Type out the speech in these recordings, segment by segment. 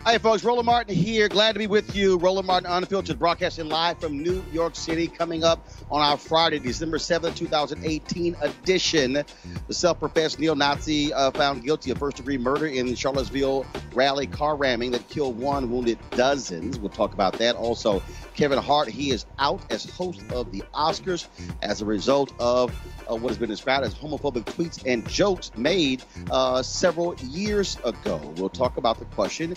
Hi, folks. Roland Martin here. Glad to be with you. Roland Martin Unfiltered, broadcasting live from New York City, coming up on our Friday, December 7th, 2018 edition. The self-professed neo-Nazi found guilty of first-degree murder in Charlottesville rally car ramming that killed one, wounded dozens. We'll talk about that. Also, Kevin Hart, he is out as host of the Oscars as a result of what has been described as homophobic tweets and jokes made several years ago. We'll talk about the question,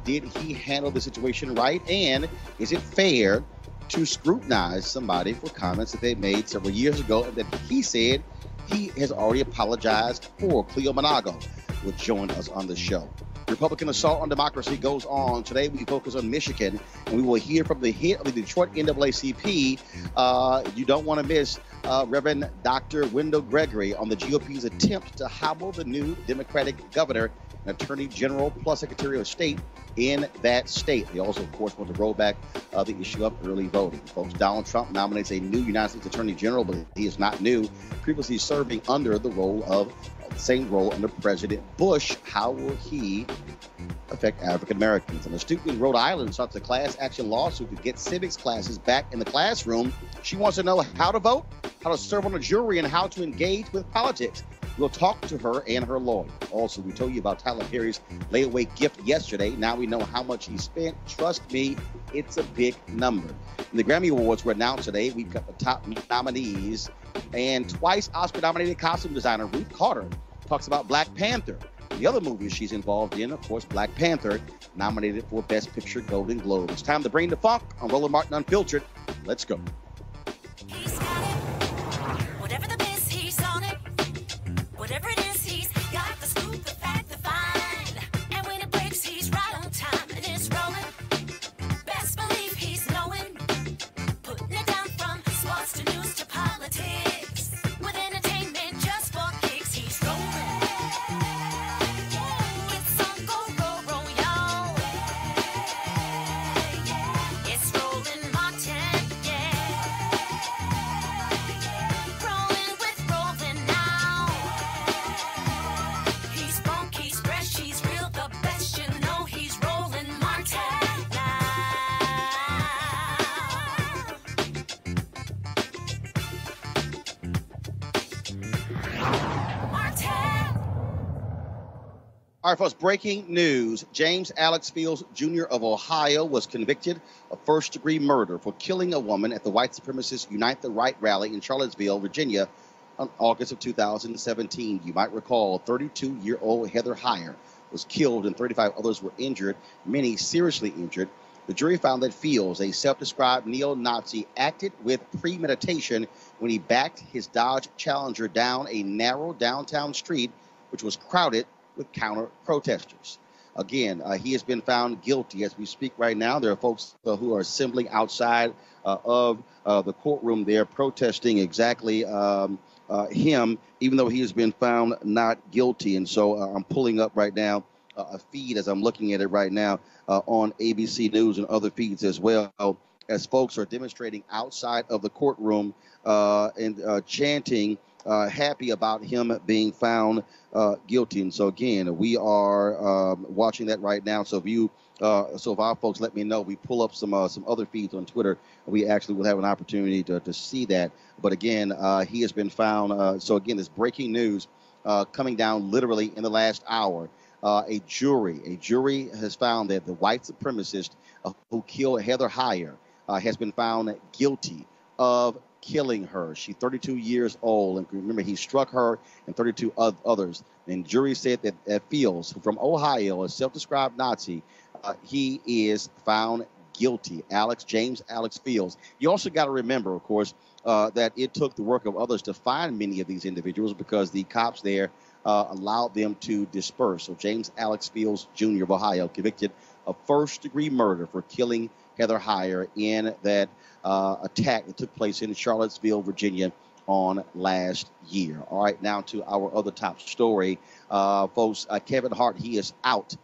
did he handle the situation right? And is it fair to scrutinize somebody for comments that they made several years ago and that he said he has already apologized for? Cleo Monago will join us on the show. Republican assault on democracy goes on. Today we focus on Michigan, and we will hear from the head of the Detroit NAACP. You don't want to miss Reverend Dr. Wendell Gregory on the GOP's attempt to hobble the new Democratic governor and Attorney General plus Secretary of State in that state. They also, of course, want to roll back the issue of early voting. Folks, Donald Trump nominates a new United States Attorney General, but he is not new, previously serving under the role of same role under President Bush. How will he affect African Americans? And a student in Rhode Island starts a class action lawsuit to get civics classes back in the classroom. She wants to know how to vote, how to serve on a jury, and how to engage with politics. We'll talk to her and her lawyer. Also, we told you about Tyler Perry's layaway gift yesterday. Now we know how much he spent. Trust me, it's a big number. And the Grammy Awards were announced today. We've got the top nominees. And twice Oscar-nominated costume designer Ruth Carter talks about Black Panther. The other movies she's involved in, of course, Black Panther, nominated for Best Picture Golden Globe. It's time to bring the funk on Roland Martin Unfiltered. Let's go. He's got it. Whatever the biz, he's on it. Whatever it is, he's got the scoop, the fact, the find. And when it breaks, he's right on time and it's rolling. Best believe he's knowing. Putting it down from sports to news to politics. With entertainment just for kicks, he's rolling. It's on go, y'all. It's Roland Martin, yeah. Rolling with Roland now. He's funky, he's fresh, he's real, the best, you know he's Roland Martin now. Martin. All right, folks, breaking news. James Alex Fields Jr. of Ohio was convicted of first-degree murder for killing a woman at the white supremacist Unite the Right rally in Charlottesville, Virginia, on August of 2017. You might recall 32-year-old Heather Heyer was killed and 35 others were injured, many seriously injured. The jury found that Fields, a self-described neo-Nazi, acted with premeditation when he backed his Dodge Challenger down a narrow downtown street, which was crowded with counter-protesters. Again, he has been found guilty as we speak right now. There are folks who are assembling outside of the courtroom there protesting exactly him, even though he has been found not guilty. And so I'm pulling up right now a feed as I'm looking at it right now on ABC News and other feeds as well, as folks are demonstrating outside of the courtroom and chanting happy about him being found guilty. And so again, we are watching that right now. So if our folks let me know, we pull up some other feeds on Twitter, we actually will have an opportunity to see that. But again, he has been found. So again, this breaking news coming down literally in the last hour. A jury has found that the white supremacist who killed Heather Heyer has been found guilty of killing her. She's 32 years old, and remember, he struck her and 32 others. And the jury said that Fields, from Ohio, a self-described Nazi, he is found guilty. James Alex Fields. You also got to remember, of course, that it took the work of others to find many of these individuals because the cops there allowed them to disperse. So James Alex Fields Jr. of Ohio, convicted of first-degree murder for killing Heather Heyer in that attack that took place in Charlottesville, Virginia on last year. All right, now to our other top story. Folks, Kevin Hart, he is out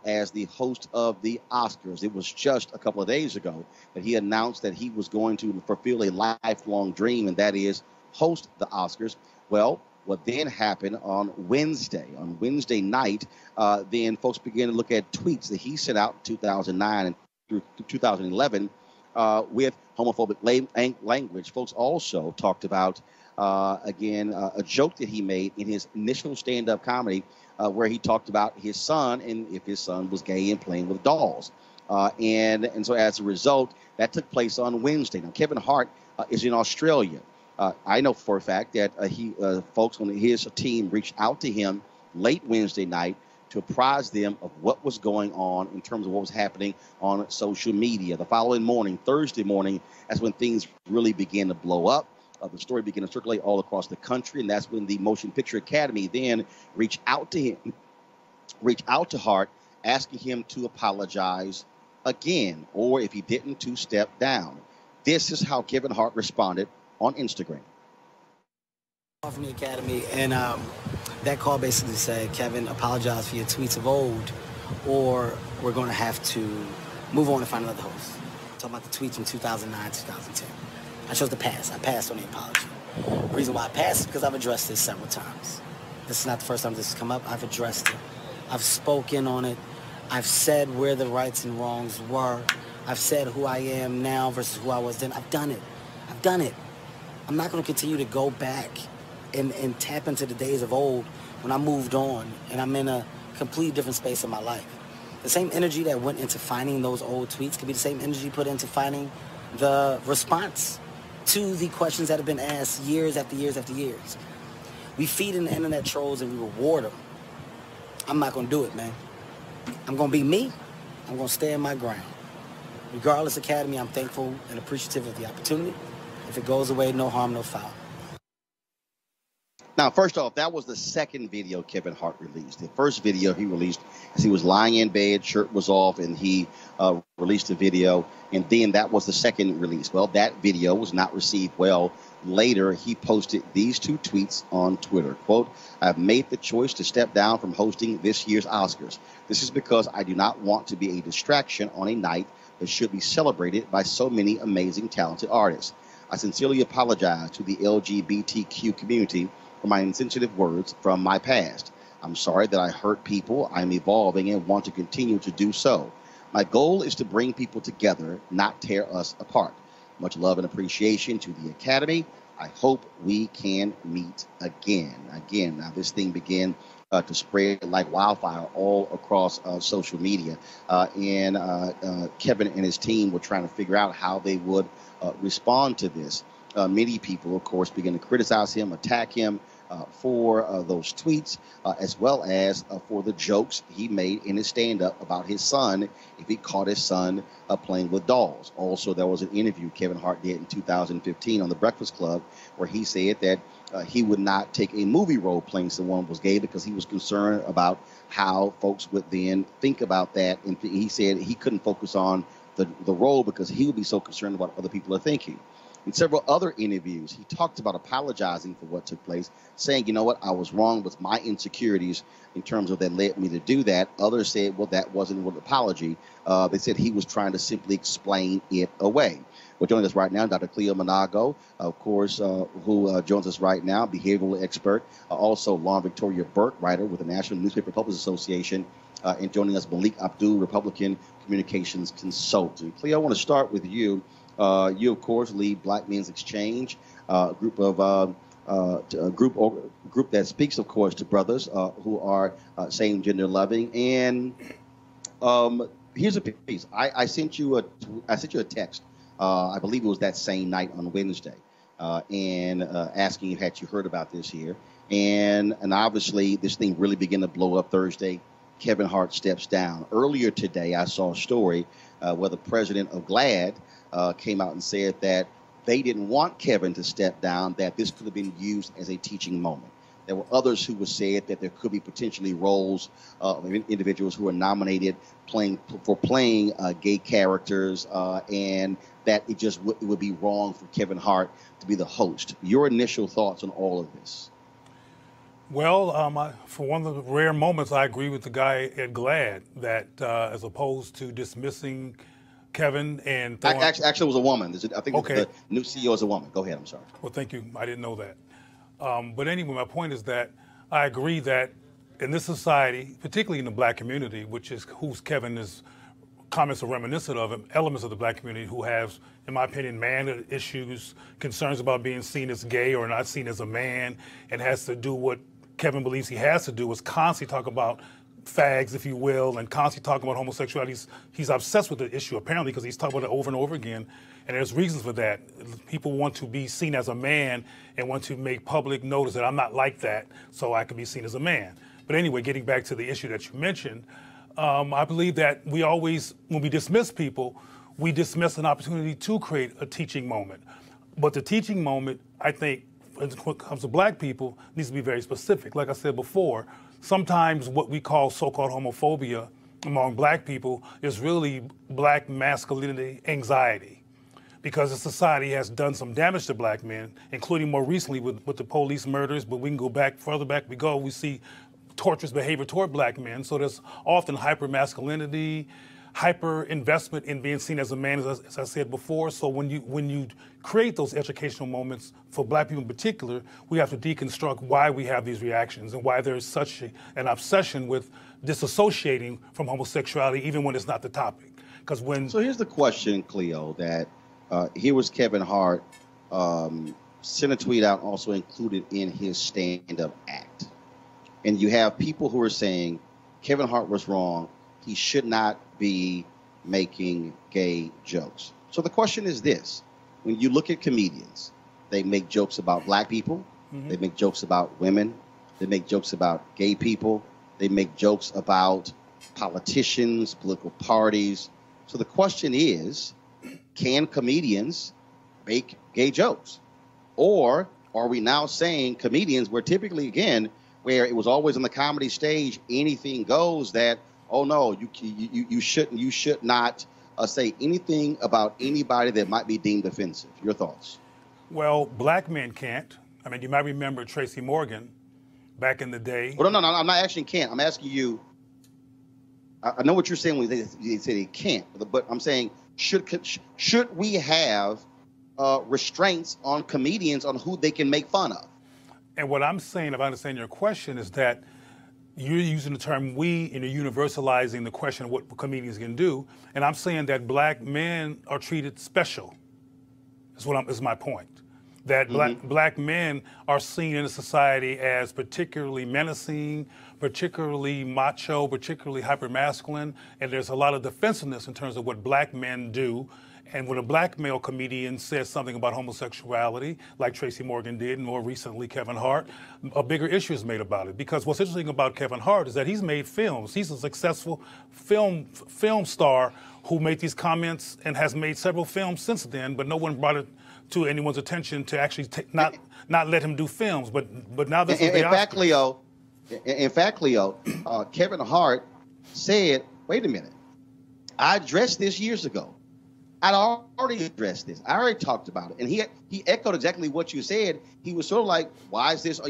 as the host of the Oscars. It was just a couple of days ago that he announced that he was going to fulfill a lifelong dream, and that is host the Oscars. Well, what then happened on Wednesday night, then folks began to look at tweets that he sent out in 2009 and through 2011 with homophobic language. Folks also talked about, a joke that he made in his initial stand-up comedy where he talked about his son and if his son was gay and playing with dolls. And so as a result, that took place on Wednesday. Now, Kevin Hart is in Australia. I know for a fact that folks on his team reached out to him late Wednesday night to apprise them of what was going on in terms of what was happening on social media. The following morning, Thursday morning, that's when things really began to blow up. The story began to circulate all across the country, and that's when the Motion Picture Academy then reached out to Hart, asking him to apologize again, or if he didn't, to step down. This is how Kevin Hart responded on Instagram. From the Academy, and that call basically said, Kevin, apologize for your tweets of old, or we're going to have to move on and find another host. Talking about the tweets from 2009, 2010. I chose to pass. I passed on the apology. The reason why I passed is because I've addressed this several times. This is not the first time this has come up. I've addressed it. I've spoken on it. I've said where the rights and wrongs were. I've said who I am now versus who I was then. I've done it. I've done it. I'm not going to continue to go back and tap into the days of old when I moved on and I'm in a completely different space in my life. The same energy that went into finding those old tweets could be the same energy put into finding the response to the questions that have been asked years after years after years. We feed in the internet trolls and we reward them. I'm not going to do it, man. I'm going to be me. I'm going to stand my ground. Regardless, Academy, I'm thankful and appreciative of the opportunity. If it goes away, no harm, no foul. Now, first off, that was the second video Kevin Hart released. The first video he released as he was lying in bed, shirt was off, and he released the video. And then that was the second release. Well, that video was not received well. Later, he posted these two tweets on Twitter. Quote, I've made the choice to step down from hosting this year's Oscars. This is because I do not want to be a distraction on a night that should be celebrated by so many amazing, talented artists. I sincerely apologize to the LGBTQ community for my insensitive words from my past. I'm sorry that I hurt people. I'm evolving and want to continue to do so. My goal is to bring people together, not tear us apart. Much love and appreciation to the Academy. I hope we can meet again. Now this thing began to spread like wildfire all across social media. And Kevin and his team were trying to figure out how they would respond to this. Many people, of course, began to criticize him, attack him, for those tweets, as well as for the jokes he made in his stand-up about his son, if he caught his son playing with dolls. Also, there was an interview Kevin Hart did in 2015 on The Breakfast Club where he said that he would not take a movie role playing someone who was gay because he was concerned about how folks would then think about that. And he said he couldn't focus on the role because he would be so concerned about what other people are thinking. In several other interviews, he talked about apologizing for what took place, saying, you know what, I was wrong with my insecurities in terms of that led me to do that. Others said, well, that wasn't an apology. They said he was trying to simply explain it away. Well, joining us right now, Dr. Cleo Monago, of course, who joins us right now, behavioral expert, also Lauren Victoria Burke, writer with the National Newspaper Publishers Association, and joining us, Malik Abdul, Republican Communications Consultant. Cleo, I want to start with you. You, of course, lead Black Men's Exchange, a group that speaks, of course, to brothers who are same-gender loving. And here's a piece. I sent you a text. I believe it was that same night on Wednesday, and asking you had you heard about this here. And obviously, this thing really began to blow up Thursday. Kevin Hart steps down. Earlier today, I saw a story where the president of GLAAD came out and said that they didn't want Kevin to step down, that this could have been used as a teaching moment. There were others who said that there could be potentially roles of individuals who are nominated playing gay characters, and that it would be wrong for Kevin Hart to be the host. Your initial thoughts on all of this? Well, for one of the rare moments, I agree with the guy at GLAAD that as opposed to dismissing Kevin and throwing... Actually, it was a woman. I think okay. The new CEO is a woman. Go ahead. I'm sorry. Well, thank you. I didn't know that. But anyway, my point is that I agree that in this society, particularly in the Black community, which is whose Kevin's comments are reminiscent of, elements of the Black community who have, in my opinion, man issues, concerns about being seen as gay or not seen as a man, and has to do what Kevin believes he has to do, is constantly talk about fags, if you will, and constantly talking about homosexuality. He's obsessed with the issue, apparently, because he's talking about it over and over again, and there's reasons for that. People want to be seen as a man and want to make public notice that I'm not like that, so I can be seen as a man. But anyway, getting back to the issue that you mentioned, I believe that we always, when we dismiss people, we dismiss an opportunity to create a teaching moment. But the teaching moment, I think, when it comes to Black people, needs to be very specific. Like I said before, sometimes what we call so-called homophobia among Black people is really Black masculinity anxiety, because the society has done some damage to Black men, including more recently with the police murders, but we can go back, further back we go, we see torturous behavior toward Black men. So there's often hyper-masculinity, hyper-investment in being seen as a man, as I said before. So when you create those educational moments for Black people in particular, we have to deconstruct why we have these reactions and why there's such an obsession with disassociating from homosexuality, even when it's not the topic. Because So here's the question, Cleo, that here was Kevin Hart, sent a tweet out also included in his stand-up act. And you have people who are saying Kevin Hart was wrong. He should not be making gay jokes. So the question is this. When you look at comedians, they make jokes about Black people. Mm-hmm. They make jokes about women. They make jokes about gay people. They make jokes about politicians, political parties. So the question is, can comedians make gay jokes? Or are we now saying comedians were typically, again, where it was always on the comedy stage, anything goes, that, oh no, you should not say anything about anybody that might be deemed offensive. Your thoughts? Well, Black men can't. I mean, you might remember Tracy Morgan back in the day. Well, no, I'm not asking can't. I'm asking you, I know what you're saying when they say they can't, but I'm saying, should we have restraints on comedians on who they can make fun of? And what I'm saying, if I understand your question, is that you're using the term we and you're universalizing the question of what comedians can do. And I'm saying that Black men are treated special, is my point. That Black men are seen in a society as particularly menacing, particularly macho, particularly hypermasculine, and there's a lot of defensiveness in terms of what black men do. And when a black male comedian says something about homosexuality, like Tracy Morgan did, and more recently Kevin Hart, a bigger issue is made about it. Because what's interesting about Kevin Hart is that he's made films. He's a successful film star who made these comments and has made several films since then, but no one brought it to anyone's attention to actually not let him do films. But now this is the Oscars. In fact, Leo, Kevin Hart said, wait a minute, I addressed this years ago. I'd already addressed this. I already talked about it. And he echoed exactly what you said. He was sort of like, why is this,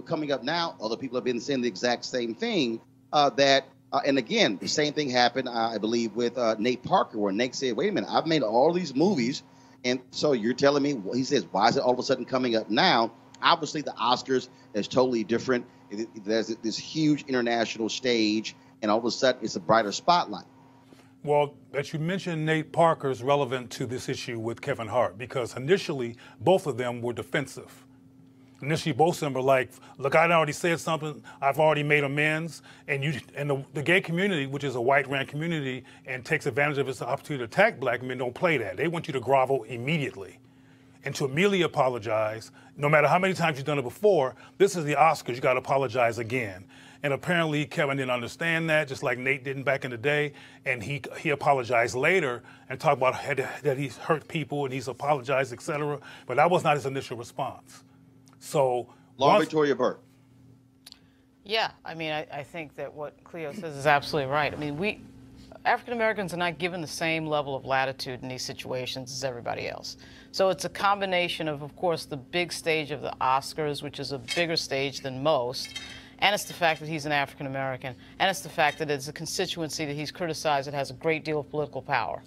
coming up now? Other people have been saying the exact same thing. And again, the same thing happened, I believe, with Nate Parker, where Nate said, wait a minute, I've made all these movies. And so you're telling me, he says, why is it all of a sudden coming up now? Obviously, the Oscars is totally different. There's this huge international stage, and all of a sudden, it's a brighter spotlight. Well, that you mentioned Nate Parker is relevant to this issue with Kevin Hart, because initially, both of them were defensive. Initially, both of them were like, look, I already said something, I've already made amends, and the gay community, which is a white-ran community and takes advantage of its opportunity to attack black men, don't play that. They want you to grovel immediately and to immediately apologize. No matter how many times you've done it before, this is the Oscars, you got to apologize again. And apparently Kevin didn't understand that, just like Nate didn't back in the day. And he apologized later and talked about that he's hurt people and he's apologized, et cetera. But that was not his initial response. So Victoria Burke. Yeah, I mean, I think that what Cleo says is absolutely right. I mean, African Americans are not given the same level of latitude in these situations as everybody else. So it's a combination of course, the big stage of the Oscars, which is a bigger stage than most. And it's the fact that he's an African American, and it's the fact that it's a constituency that he's criticized that has a great deal of political power.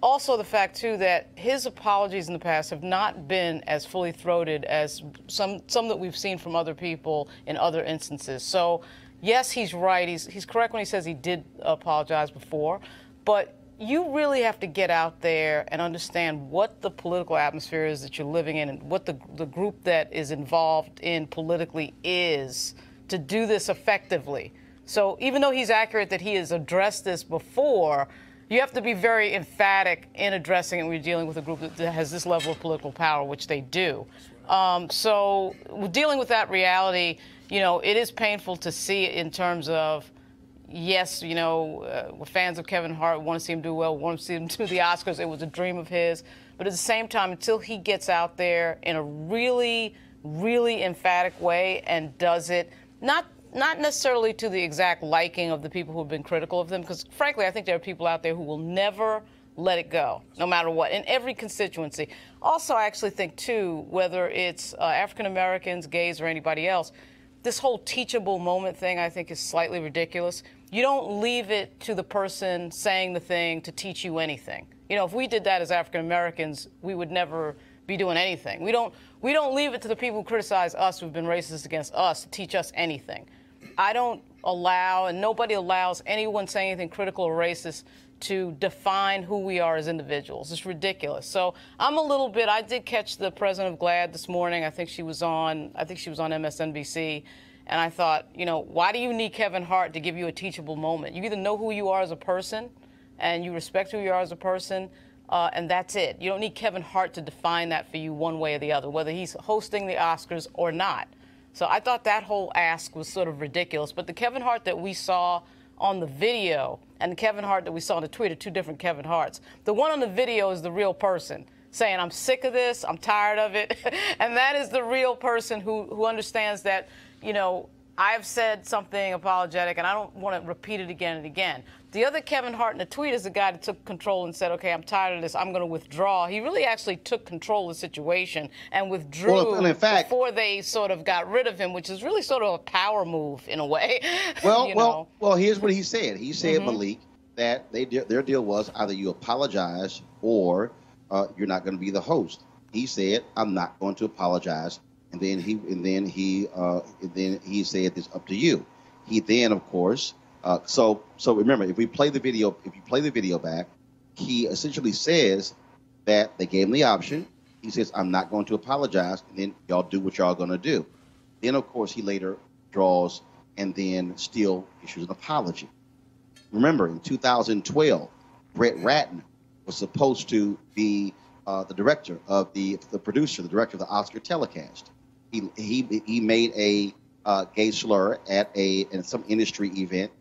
Also the fact, too, that his apologies in the past have not been as fully throated as some that we've seen from other people in other instances. So, yes, he's right. He's correct when he says he did apologize before, but you really have to get out there and understand what the political atmosphere is that you're living in and what the group that is involved in politically is to do this effectively. So even though he's accurate that he has addressed this before, you have to be very emphatic in addressing it when you're dealing with a group that has this level of political power, which they do. So dealing with that reality, it is painful to see it in terms of, yes, we're fans of Kevin Hart, want to see him do well, want to see him do the Oscars. It was a dream of his. But at the same time, until he gets out there in a really, really emphatic way and does it, not necessarily to the exact liking of the people who have been critical of them, because frankly, I think there are people out there who will never let it go, no matter what, in every constituency. Also, I actually think, too, whether it's African Americans, gays, or anybody else, this whole teachable moment thing, I think, is slightly ridiculous. You don't leave it to the person saying the thing to teach you anything. If we did that as African Americans, we would never be doing anything. We don't leave it to the people who criticize us, who've been racist against us, to teach us anything. I don't allow, and nobody allows anyone saying anything critical or racist to define who we are as individuals. It's ridiculous. So I did catch the president of GLAAD this morning. I think she was on MSNBC. And I thought, why do you need Kevin Hart to give you a teachable moment? You either know who you are as a person and you respect who you are as a person, and that's it. You don't need Kevin Hart to define that for you one way or the other, whether he's hosting the Oscars or not. So I thought that whole ask was sort of ridiculous. But the Kevin Hart that we saw on the video and the Kevin Hart that we saw on the tweet are two different Kevin Harts. The one on the video is the real person saying, I'm sick of this, I'm tired of it. And that is the real person who understands that, I've said something apologetic and I don't want to repeat it again and again. The other Kevin Hart in the tweet is the guy that took control and said, okay, I'm tired of this, I'm going to withdraw. He really actually took control of the situation and withdrew before they sort of got rid of him, which is really sort of a power move in a way. Well, here's what he said. He said, Malik, that their deal was either you apologize or you're not going to be the host. He said, I'm not going to apologize. And then he said, "It's up to you." He then, of course, so remember, if you play the video back, he essentially says that they gave him the option. He says, "I'm not going to apologize," and then y'all do what y'all going to do. Then, of course, he later draws and then still issues an apology. Remember, in 2012, Brett Ratner was supposed to be the director of the producer, the director of the Oscar telecast. He made a gay slur at some industry event.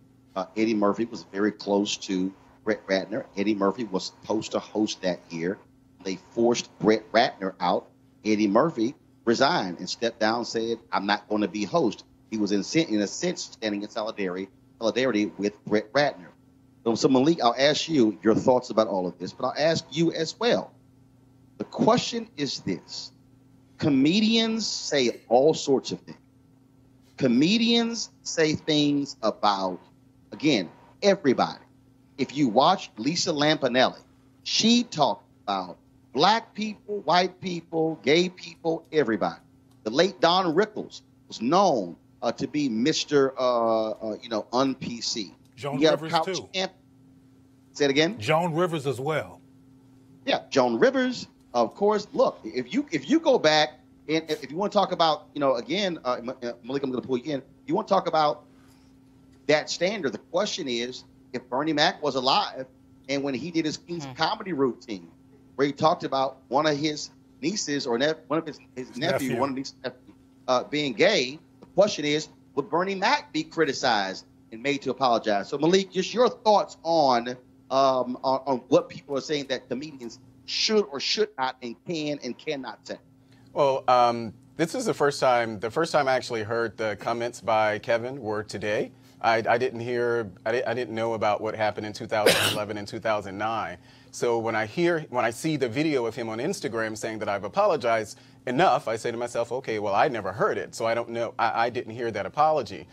Eddie Murphy was very close to Brett Ratner. Eddie Murphy was supposed to host that year. They forced Brett Ratner out. Eddie Murphy resigned and stepped down and said, I'm not going to be host. He was in a sense standing in solidarity with Brett Ratner. So Malik, I'll ask you your thoughts about all of this, but I'll ask you as well. The question is this. Comedians say all sorts of things. Comedians say things about, again, everybody. If you watch Lisa Lampanelli, she talked about black people, white people, gay people, everybody. The late Don Rickles was known to be Mr. un-PC. Joan Rivers, too. Say it again? Joan Rivers as well. Yeah, Joan Rivers, of course. Look, if you go back, and if you want to talk about, again, Malik, I'm going to pull you in. You want to talk about that standard. The question is, if Bernie Mac was alive, and when he did his King's comedy routine, where he talked about one of his nieces or one of his nephew, one of his nephews, being gay, the question is, would Bernie Mac be criticized and made to apologize? So Malik, just your thoughts on what people are saying that comedians should or should not and can and cannot say. Well, this is the first time I actually heard the comments by Kevin were today. I didn't know about what happened in 2011 and 2009. So when I see the video of him on Instagram saying that I've apologized enough, I say to myself, okay, well, I never heard it, so I don't know. I didn't hear that apology.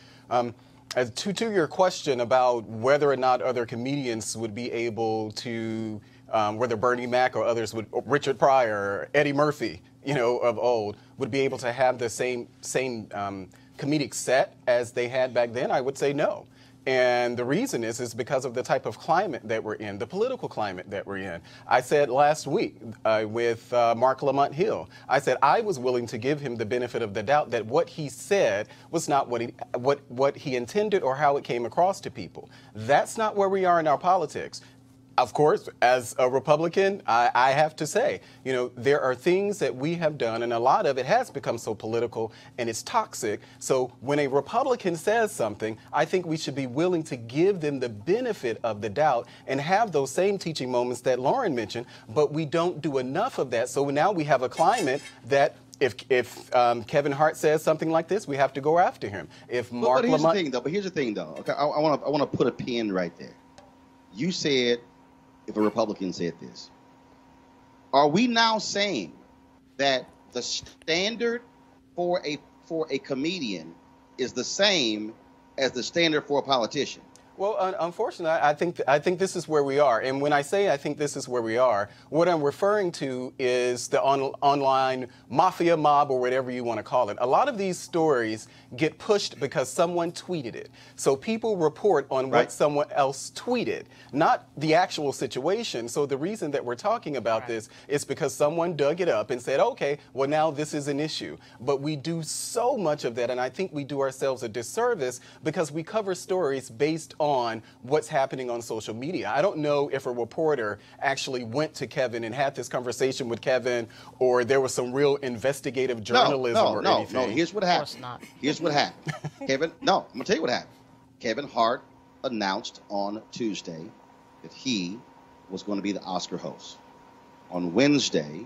As to your question about whether or not other comedians would be able to, whether Bernie Mac or others would, or Richard Pryor, Eddie Murphy, of old, would be able to have the same comedic set as they had back then, I would say no. And the reason is because of the type of climate that we're in, the political climate that we're in. I said last week with Mark Lamont Hill, I said I was willing to give him the benefit of the doubt that what he said was not what he intended or how it came across to people. That's not where we are in our politics. Of course, as a Republican, I have to say, there are things that we have done, and a lot of it has become so political and it's toxic. So when a Republican says something, I think we should be willing to give them the benefit of the doubt and have those same teaching moments that Lauren mentioned, but we don't do enough of that. So now we have a climate that if Kevin Hart says something like this, we have to go after him. If Mark Lamont... But here's the thing, though. Okay, I want to put a pin right there. You said... if a Republican said this, are we now saying that the standard for a comedian is the same as the standard for a politician? Well, unfortunately, I think this is where we are. And when I say I think this is where we are, what I'm referring to is the online mafia mob or whatever you want to call it. A lot of these stories get pushed because someone tweeted it. So people report on what someone else tweeted, not the actual situation. So the reason that we're talking about this is because someone dug it up and said, okay, well, now this is an issue. But we do so much of that, and I think we do ourselves a disservice because we cover stories based on what's happening on social media. I don't know if a reporter actually went to Kevin and had this conversation with Kevin, or there was some real investigative journalism or anything. No, here's what happened. Of course not. Here's what happened. I'm going to tell you what happened. Kevin Hart announced on Tuesday that he was going to be the Oscar host. On Wednesday,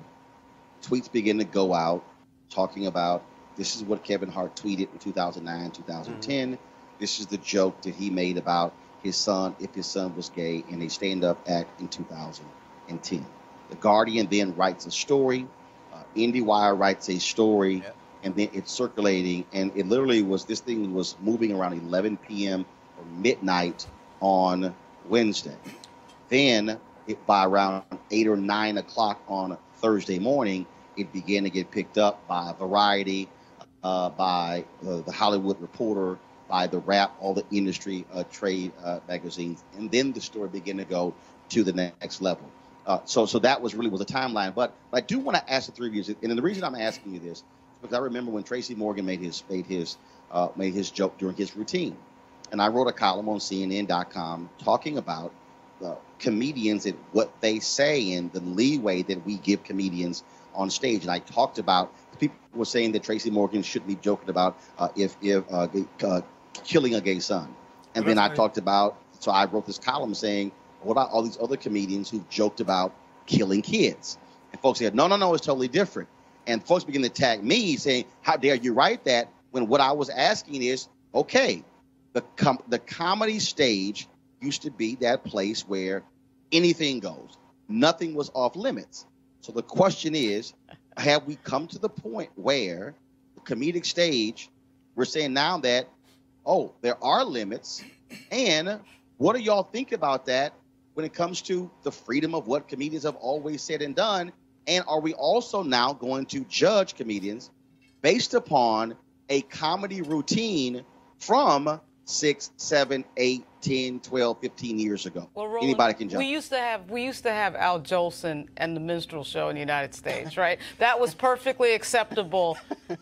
tweets began to go out talking about this is what Kevin Hart tweeted in 2009, 2010. Mm-hmm. This is the joke that he made about his son, if his son was gay, in a stand-up act in 2010. The Guardian then writes a story. IndieWire writes a story, and then it's circulating. And it literally was, this thing was moving around 11 p.m. or midnight on Wednesday. Then, by around 8 or 9 o'clock on Thursday morning, it began to get picked up by Variety, by the Hollywood Reporter, by the Wrap, all the industry trade magazines, and then the story began to go to the next level. So that was a timeline. But I do want to ask the three of you, and the reason I'm asking you this, because I remember when Tracy Morgan made his joke during his routine, and I wrote a column on CNN.com talking about comedians and what they say and the leeway that we give comedians on stage. And I talked about people were saying that Tracy Morgan shouldn't be joking about killing a gay son, and then I talked about. So I wrote this column saying, what about all these other comedians who joked about killing kids? And folks said, no, it's totally different. And folks began to tag me saying, how dare you write that, when what I was asking is, okay, the comedy stage used to be that place where anything goes. Nothing was off limits. So the question is, have we come to the point where the comedic stage, we're saying now that, oh, there are limits, and what do y'all think about that when it comes to the freedom of what comedians have always said and done? And are we also now going to judge comedians based upon a comedy routine from 6, 7, 8, 10, 12, 15 years ago? Well, Roland, anybody can jump. We used to have Al Jolson and the Minstrel Show in the United States, right? That was perfectly acceptable.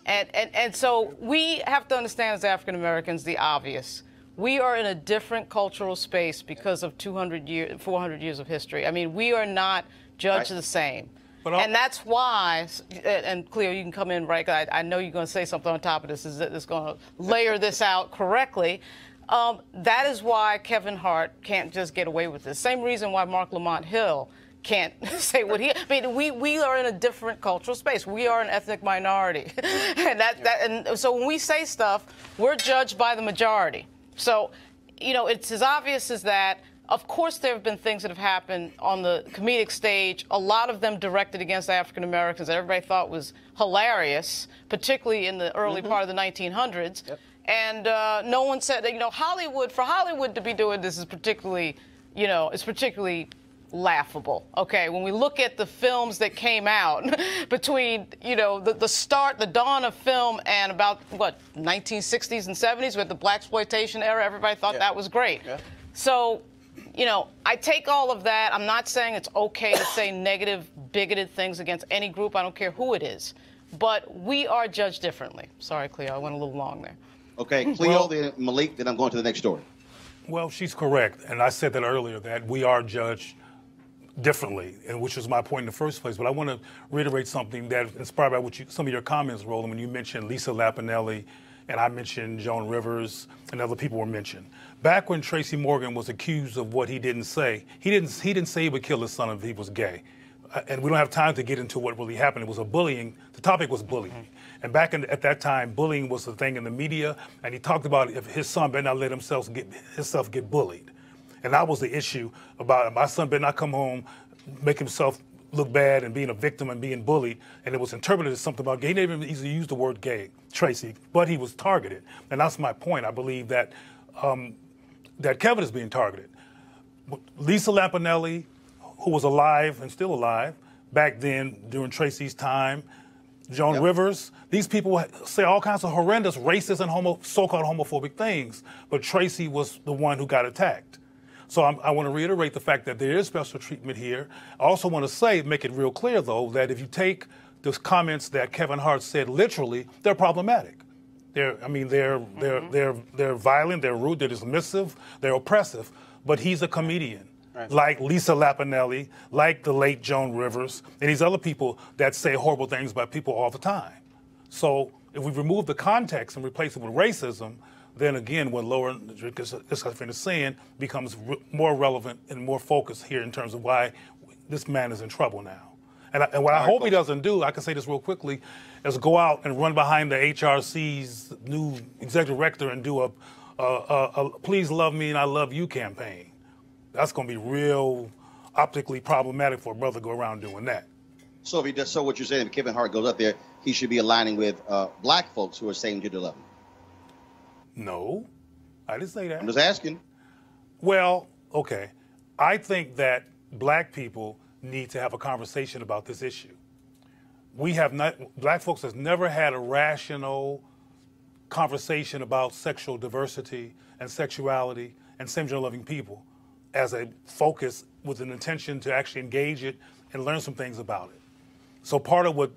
And so we have to understand as African Americans the obvious. We are in a different cultural space because of 400 years of history. I mean, we are not judged the same. And that's why, and Cleo, you can come in, right? I know you're going to say something on top of this that's going to layer this out correctly. That is why Kevin Hart can't just get away with this. Same reason why Mark Lamont Hill can't say what he. I mean, we are in a different cultural space. We are an ethnic minority, and so when we say stuff, we're judged by the majority. So, it's as obvious as that. Of course, there have been things that have happened on the comedic stage, a lot of them directed against African Americans that everybody thought was hilarious, particularly in the early part of the 1900s. Yep. And no one said that, for Hollywood to be doing this is particularly, it's particularly laughable. Okay, when we look at the films that came out between, the dawn of film and about, 1960s and 70s with the blaxploitation era, everybody thought that was great. Yeah. So, I take all of that. I'm not saying it's okay to say negative, bigoted things against any group. I don't care who it is. But we are judged differently. Sorry, Cleo, I went a little long there. Okay, Cleo, then Malik, then I'm going to the next story. Well, she's correct. And I said that earlier, that we are judged differently, and which was my point in the first place. But I want to reiterate something that inspired by some of your comments, Roland, when you mentioned Lisa Lampanelli, and I mentioned Joan Rivers, and other people were mentioned. Back when Tracy Morgan was accused of what he didn't say, he didn't say he would kill his son if he was gay. And we don't have time to get into what really happened. It was the topic was bullying. And at that time, bullying was the thing in the media, and he talked about if his son better not let himself get bullied. And that was the issue about my son better not come home, make himself look bad and being a victim and being bullied, and it was interpreted as something about gay. He didn't even easily use the word gay, Tracy, but he was targeted. And that's my point. I believe that that Kevin is being targeted. Lisa Lampanelli, who was alive and still alive back then during Tracy's time, Joan Rivers, these people say all kinds of horrendous racist and so-called homophobic things, but Tracy was the one who got attacked. So I want to reiterate the fact that there is special treatment here. I also want to make it real clear, though, that if you take those comments that Kevin Hart said literally, they're problematic. They're violent, they're rude, they're dismissive, they're oppressive. But he's a comedian, like Lisa Lampanelli, like the late Joan Rivers, and these other people that say horrible things about people all the time. So if we remove the context and replace it with racism, then again, what Lauren is saying becomes more relevant and more focused here in terms of why this man is in trouble now. And what I hope he doesn't do, I can say this real quickly, is go out and run behind the HRC's new executive director and do a Please Love Me and I Love You campaign. That's going to be real optically problematic for a brother to go around doing that. So if he does, so what you're saying, if Kevin Hart goes up there, he should be aligning with black folks who are saying to the love him. No, I didn't say that. I'm just asking. Well, okay. I think that black people need to have a conversation about this issue. Black folks has never had a rational conversation about sexual diversity and sexuality and same-gender loving people as a focus with an intention to actually engage it and learn some things about it. So part of what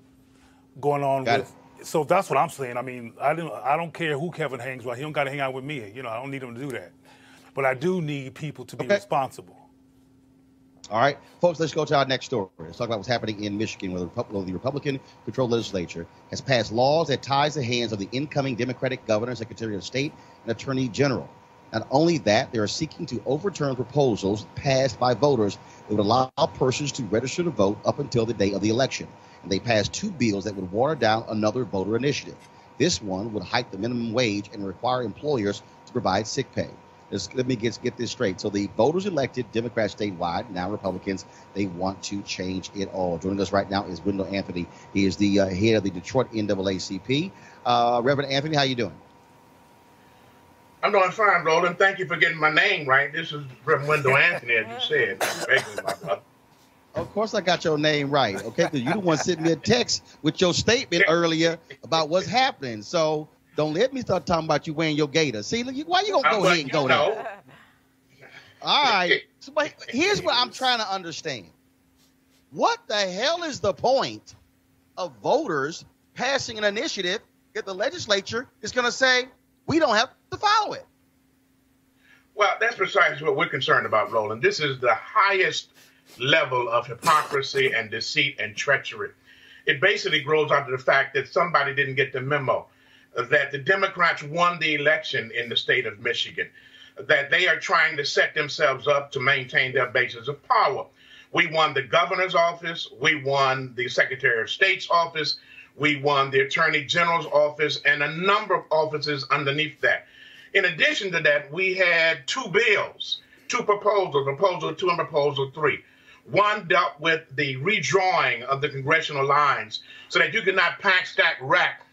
going on So that's what I'm saying. I mean, I don't care who Kevin hangs with. He don't got to hang out with me. You know, I don't need him to do that. But I do need people to be responsible. All right, folks, let's go to our next story. Let's talk about what's happening in Michigan, where the Republican-controlled legislature has passed laws that ties the hands of the incoming Democratic governor, Secretary of State, and Attorney General. Not only that, they are seeking to overturn proposals passed by voters that would allow persons to register to vote up until the day of the election. And they passed 2 bills that would water down another voter initiative. This one would hike the minimum wage and require employers to provide sick pay. Let me get this straight. So the voters elected Democrats statewide, now Republicans, they want to change it all. Joining us right now is Wendell Anthony. He is the head of the Detroit NAACP. Reverend Anthony, how you doing? I'm doing fine, Roland. Thank you for getting my name right. This is Reverend Wendell Anthony, as you said. Basically, my brother. Of course I got your name right, okay? Because you the one sent me a text with your statement earlier about what's happening. So don't let me start talking about you wearing your gator. See, look, why you gonna go ahead and go there? All right. So, but here's what I'm trying to understand. What the hell is the point of voters passing an initiative if the legislature is going to say we don't have to follow it? Well, that's precisely what we're concerned about, Roland. This is the highest level of hypocrisy and deceit and treachery. It basically grows out of the fact that somebody didn't get the memo that the Democrats won the election in the state of Michigan, that they are trying to set themselves up to maintain their bases of power. We won the governor's office. We won the Secretary of State's office. We won the Attorney General's office and a number of offices underneath that. In addition to that, we had 2 bills, 2 proposals, Proposal 2 and Proposal 3. One dealt with the redrawing of the congressional lines so that you could not pack, stack, rack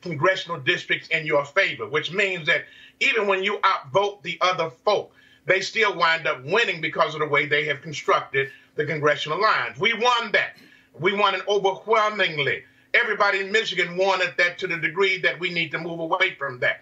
congressional districts in your favor, which means that even when you outvote the other folk, they still wind up winning because of the way they have constructed the congressional lines. We won that. We won it overwhelmingly. Everybody in Michigan wanted that to the degree that we need to move away from that.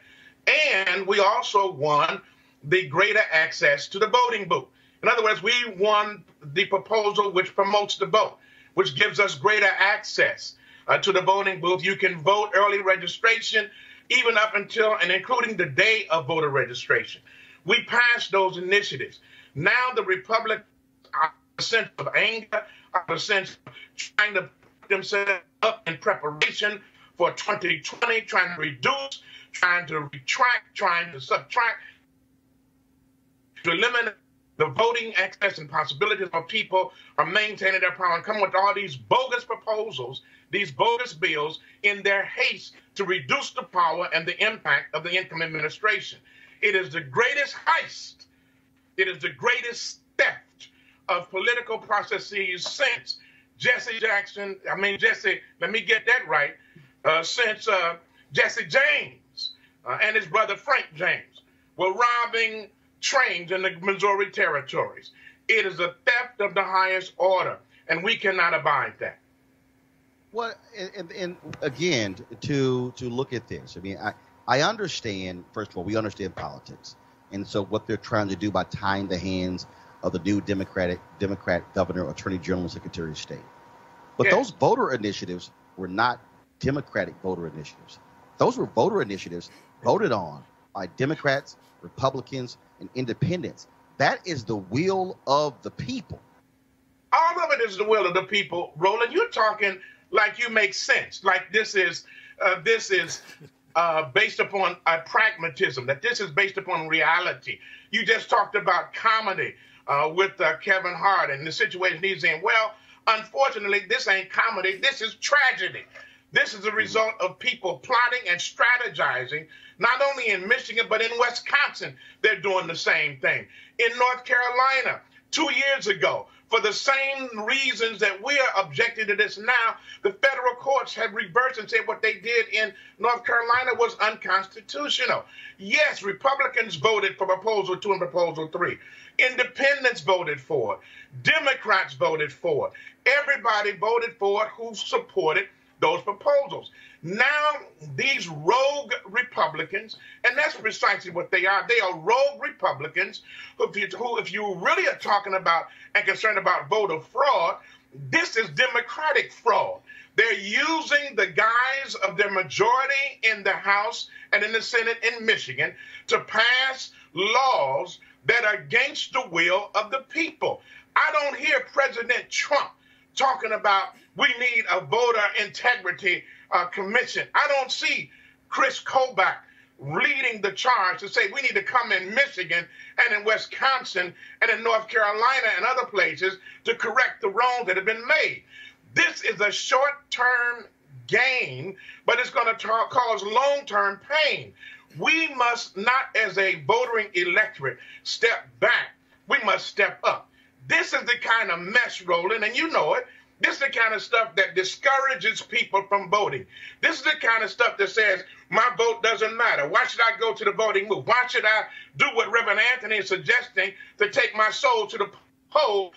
And we also won the greater access to the voting booth. In other words, we won the proposal which promotes the vote, which gives us greater access to the voting booth. You can vote early registration, even up until and including the day of voter registration. We passed those initiatives. Now the Republicans are a sense of anger, are a sense of trying to put themselves up in preparation for 2020, trying to reduce, trying to retract, trying to subtract, to eliminate the voting access and possibilities of people are maintaining their power and come with all these bogus proposals, these bogus bills in their haste to reduce the power and the impact of the incoming administration. It is the greatest heist. It is the greatest theft of political processes since let me get that right, since Jesse James and his brother Frank James were robbing trains in the Missouri territories. It is a theft of the highest order, and we cannot abide that. Well, and again, to look at this, I mean, I understand, first of all, we understand politics. And so what they're trying to do by tying the hands of the new Democrat governor, Attorney General, and Secretary of State. But those voter initiatives were not Democratic voter initiatives. Those were voter initiatives voted on by Democrats, Republicans, and independents. That is the will of the people. All of it is the will of the people. Roland, you're talking like you make sense, like this is based upon pragmatism, that this is based upon reality. You just talked about comedy with Kevin Hart and the situation he's in. Well, unfortunately, this ain't comedy. This is tragedy. This is a result of people plotting and strategizing, not only in Michigan, but in Wisconsin. They're doing the same thing. In North Carolina, 2 years ago, for the same reasons that we are objecting to this now, the federal courts have reversed and said what they did in North Carolina was unconstitutional. Yes, Republicans voted for Proposal 2 and Proposal 3. Independents voted for it. Democrats voted for it. Everybody voted for it who supported those proposals. Now, these rogue Republicans, and that's precisely what they are. They are rogue Republicans who, if you really are talking about and concerned about voter fraud, this is Democratic fraud. They're using the guise of their majority in the House and in the Senate in Michigan to pass laws that are against the will of the people. I don't hear President Trump talking about we need a voter integrity commission. I don't see Chris Kobach leading the charge to say we need to come in Michigan and in Wisconsin and in North Carolina and other places to correct the wrongs that have been made. This is a short-term gain, but it's going to cause long-term pain. We must not, as a voting electorate, step back. We must step up. This is the kind of mess, Roland, and you know it. This is the kind of stuff that discourages people from voting. This is the kind of stuff that says, my vote doesn't matter. Why should I go to the voting booth? Why should I do what Reverend Anthony is suggesting to take my soul to the poll?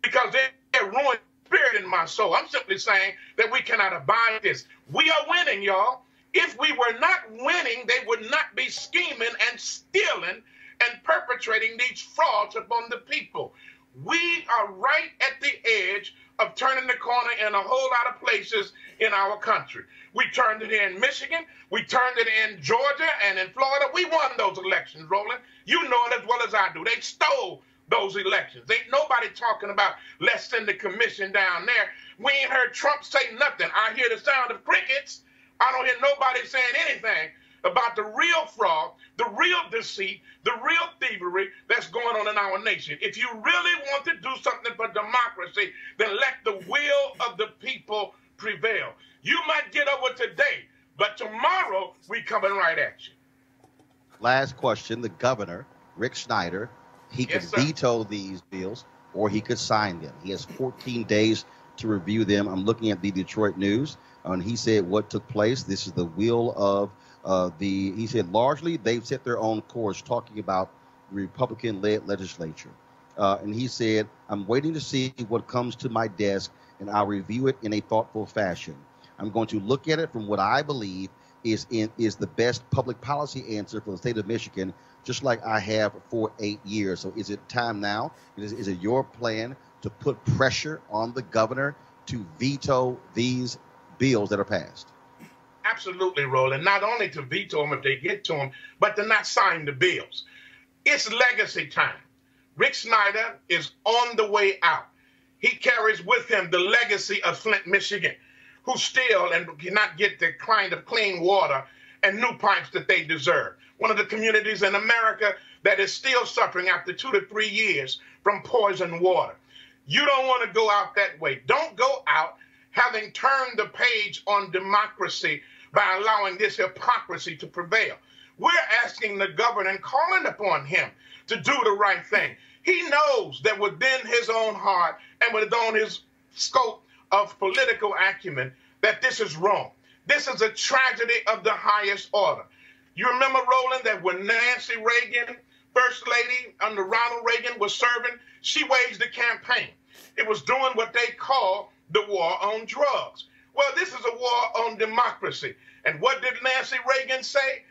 Because they're ruining the spirit in my soul. I'm simply saying that we cannot abide this. We are winning, y'all. If we were not winning, they would not be scheming and stealing and perpetrating these frauds upon the people. We are right at the edge of turning the corner in a whole lot of places in our country. We turned it in Michigan. We turned it in Georgia and in Florida. We won those elections, Roland. You know it as well as I do. They stole those elections. Ain't nobody talking about let's send the commission down there. We ain't heard Trump say nothing. I hear the sound of crickets. I don't hear nobody saying anything about the real fraud, the real deceit, the real thievery that's going on in our nation. If you really want to do something for democracy, then let the will of the people prevail. You might get over today, but tomorrow we coming right at you. Last question. The governor, Rick Snyder, he could veto these bills or he could sign them. He has 14 days to review them. I'm looking at the Detroit News, and he said what took place. This is the will of he said largely they've set their own course, talking about Republican-led legislature. And he said, I'm waiting to see what comes to my desk, and I'll review it in a thoughtful fashion. I'm going to look at it from what I believe is the best public policy answer for the state of Michigan, just like I have for 8 years. So is it time now? Is it your plan to put pressure on the governor to veto these bills that are passed? Absolutely, Roland. Not only to veto them if they get to them, but to not sign the bills. It's legacy time. Rick Snyder is on the way out. He carries with him the legacy of Flint, Michigan, who still and cannot get the kind of clean water and new pipes that they deserve. One of the communities in America that is still suffering after 2 to 3 years from poisoned water. You don't want to go out that way. Don't go out having turned the page on democracy by allowing this hypocrisy to prevail. We're asking the governor and calling upon him to do the right thing. He knows that within his own heart and within his scope of political acumen that this is wrong. This is a tragedy of the highest order. You remember, Roland, that when Nancy Reagan, First Lady under Ronald Reagan, was serving, she waged a campaign. It was doing what they call the war on drugs. Well, this is a war on democracy. And what did Nancy Reagan say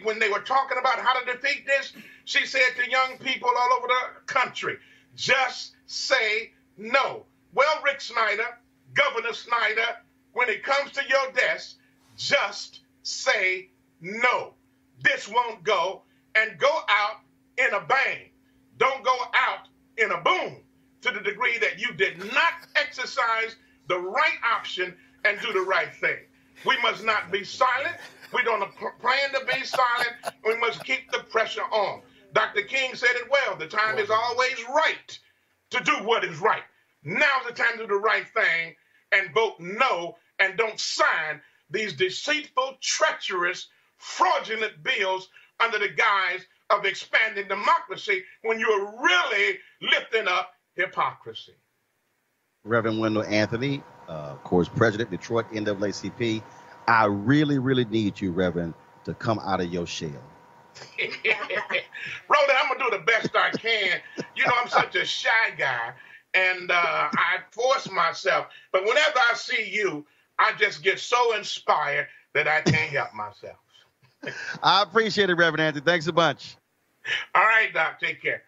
when they were talking about how to defeat this? She said to young people all over the country, just say no. Well, Rick Snyder, Governor Snyder, when it comes to your desk, just say no. This won't go, and go out in a bang. Don't go out in a boom, to the degree that you did not exercise the right option and do the right thing. We must not be silent. We don't plan to be silent. We must keep the pressure on. Dr. King said it well. The time is always right to do what is right. Now's the time to do the right thing and vote no, and don't sign these deceitful, treacherous, fraudulent bills under the guise of expanding democracy when you're really lifting up hypocrisy. Reverend Wendell Anthony, of course, President, Detroit NAACP. I really, really need you, Reverend, to come out of your shell. Roland, I'm going to do the best I can. You know, I'm such a shy guy, and I force myself. But whenever I see you, I just get so inspired that I can't help myself. I appreciate it, Reverend Anthony. Thanks a bunch. All right, Doc. Take care.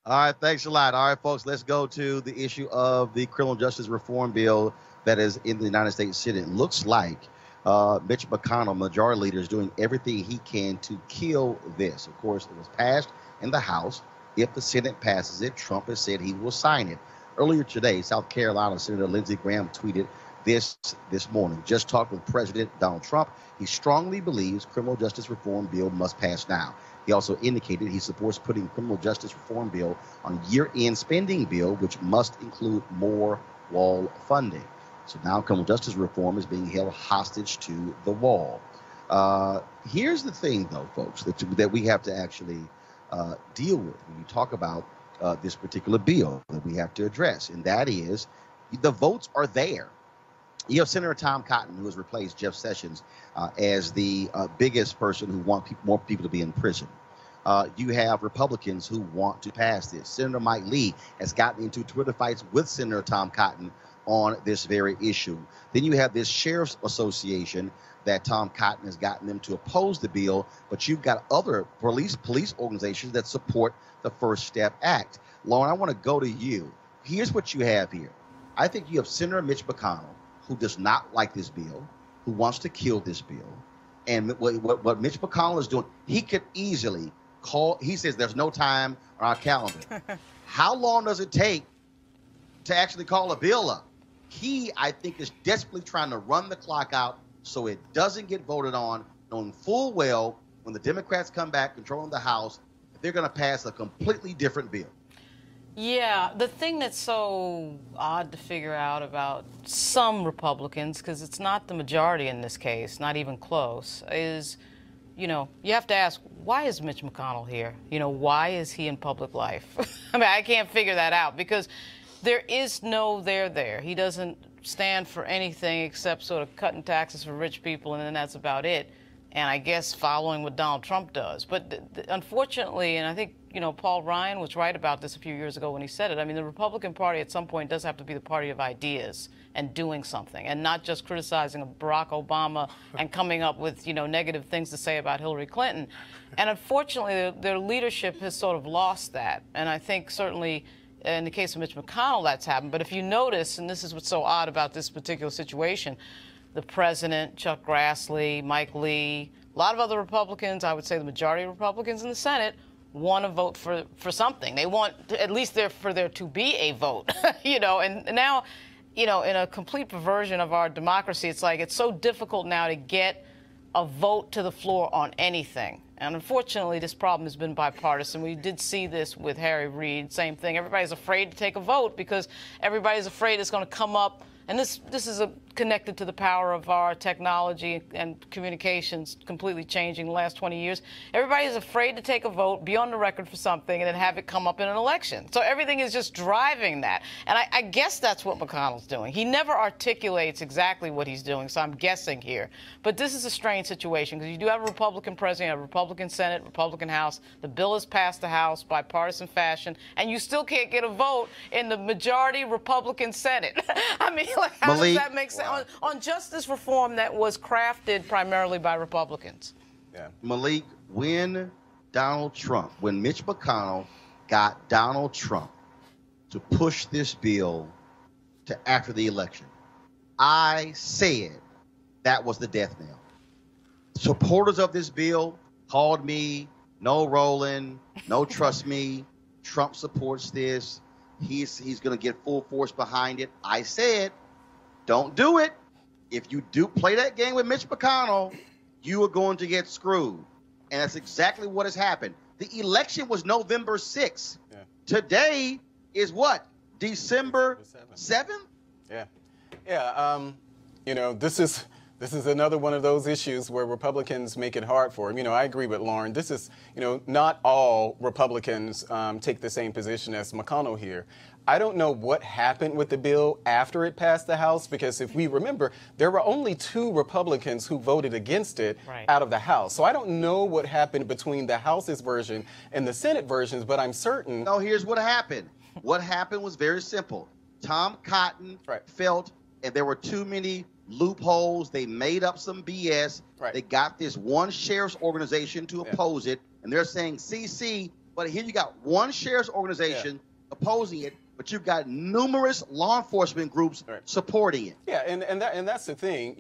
All right, thanks a lot. All right, folks, let's go to the issue of the criminal justice reform bill that is in the United States Senate. It looks like Mitch McConnell, majority leader, is doing everything he can to kill this. Of course, it was passed in the House. If the Senate passes it, Trump has said he will sign it. Earlier today, South Carolina Senator Lindsey Graham tweeted this morning. Just talked with President Donald Trump. He strongly believes criminal justice reform bill must pass now. He also indicated he supports putting criminal justice reform bill on year-end spending bill, which must include more wall funding. So now criminal justice reform is being held hostage to the wall. Here's the thing, though, folks, that we have to actually deal with when you talk about this particular bill that we have to address, and that is the votes are there. You have Senator Tom Cotton, who has replaced Jeff Sessions as the biggest person who wants more people to be in prison. You have Republicans who want to pass this. Senator Mike Lee has gotten into Twitter fights with Senator Tom Cotton on this very issue. Then you have this Sheriff's Association that Tom Cotton has gotten them to oppose the bill, but you've got other police organizations that support the First Step Act. Lauren, I want to go to you. Here's what you have here. I think you have Senator Mitch McConnell, who does not like this bill, who wants to kill this bill. And what Mitch McConnell is doing, he could easily call, he says there's no time on our calendar. How long does it take to actually call a bill up? He, I think, is desperately trying to run the clock out so it doesn't get voted on, knowing full well when the Democrats come back controlling the House, they're going to pass a completely different bill. Yeah, the thing that's so odd to figure out about some Republicans, because it's not the majority in this case, not even close, is, you know, you have to ask, why is Mitch McConnell here? You know, why is he in public life? I mean, I can't figure that out because there is no there. He doesn't stand for anything except sort of cutting taxes for rich people, and then that's about it. And I guess following what Donald Trump does. But unfortunately, and I think, you know, Paul Ryan was right about this a few years ago when he said it. I mean, the Republican Party at some point does have to be the party of ideas and doing something and not just criticizing Barack Obama and coming up with, you know, negative things to say about Hillary Clinton. And unfortunately, their leadership has sort of lost that. And I think certainly in the case of Mitch McConnell, that's happened. But if you notice, and this is what's so odd about this particular situation, the president, Chuck Grassley, Mike Lee, a lot of other Republicans, I would say the majority of Republicans in the Senate, want to vote for something. They want at least for there to be a vote, you know. And now, you know, in a complete perversion of our democracy, it's like it's so difficult now to get a vote to the floor on anything. And unfortunately, this problem has been bipartisan. We did see this with Harry Reid, same thing. Everybody's afraid to take a vote because everybody's afraid it's going to come up. And this is connected to the power of our technology and communications completely changing the last 20 years. Everybody is afraid to take a vote, be on the record for something, and then have it come up in an election. So everything is just driving that. And I guess that's what McConnell's doing. He never articulates exactly what he's doing, so I'm guessing here. But this is a strange situation because you do have a Republican president, a Republican Senate, Republican House. The bill is passed the House bipartisan fashion, and you still can't get a vote in the majority Republican Senate. I mean, like, how does that make sense? Wow. On justice reform that was crafted primarily by Republicans. Yeah. Malik, when Mitch McConnell got Donald Trump to push this bill to after the election, I said that was the death knell. Supporters of this bill called me, no Roland, no trust me, Trump supports this, he's going to get full force behind it. I said, don't do it. If you do play that game with Mitch McConnell, you are going to get screwed. And that's exactly what has happened. The election was November 6th. Yeah. Today is what? December 7th? Yeah. Yeah. You know, this is another one of those issues where Republicans make it hard for them. You know, I agree with Lauren. This is, you know, not all Republicans take the same position as McConnell here. I don't know what happened with the bill after it passed the House, because if we remember, there were only 2 Republicans who voted against it out of the House. So I don't know what happened between the House's version and the Senate versions, but I'm certain. No, here's what happened. What happened was very simple. Tom Cotton felt and there were too many loopholes. They made up some BS. Right. They got this one sheriff's organization to oppose it, and they're saying CC, but here you got one sheriff's organization opposing it, but you've got numerous law enforcement groups supporting it. Yeah, and that's the thing,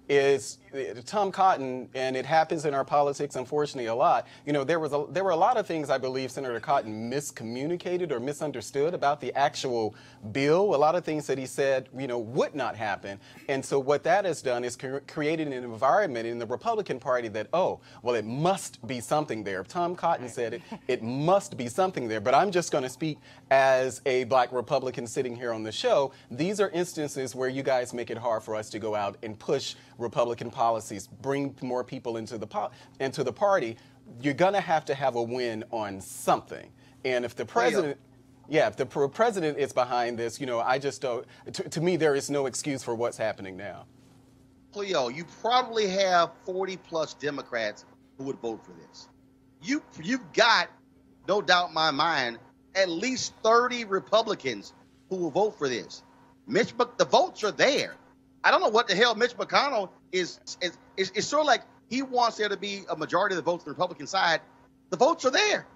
is Tom Cotton, and it happens in our politics, unfortunately, a lot. There were a lot of things I believe Senator Cotton miscommunicated or misunderstood about the actual bill. A lot of things that he said, would not happen. And so what that has done is created an environment in the Republican Party that, oh, well, it must be something there. If Tom Cotton said it, it must be something there. But I'm just going to speak as a black Republican sitting here on the show. These are instances where you guys make it hard for us to go out and push Republican policies, bring more people into the party. You're going to have a win on something. And if the president, if the president is behind this, I just don't, to me, there is no excuse for what's happening now. Cleo, you probably have 40 plus Democrats who would vote for this. You've got, no doubt in my mind, at least 30 Republicans who will vote for this. The votes are there. I don't know what the hell Mitch McConnell is sort of like he wants there to be a majority of the votes on the Republican side. The votes are there.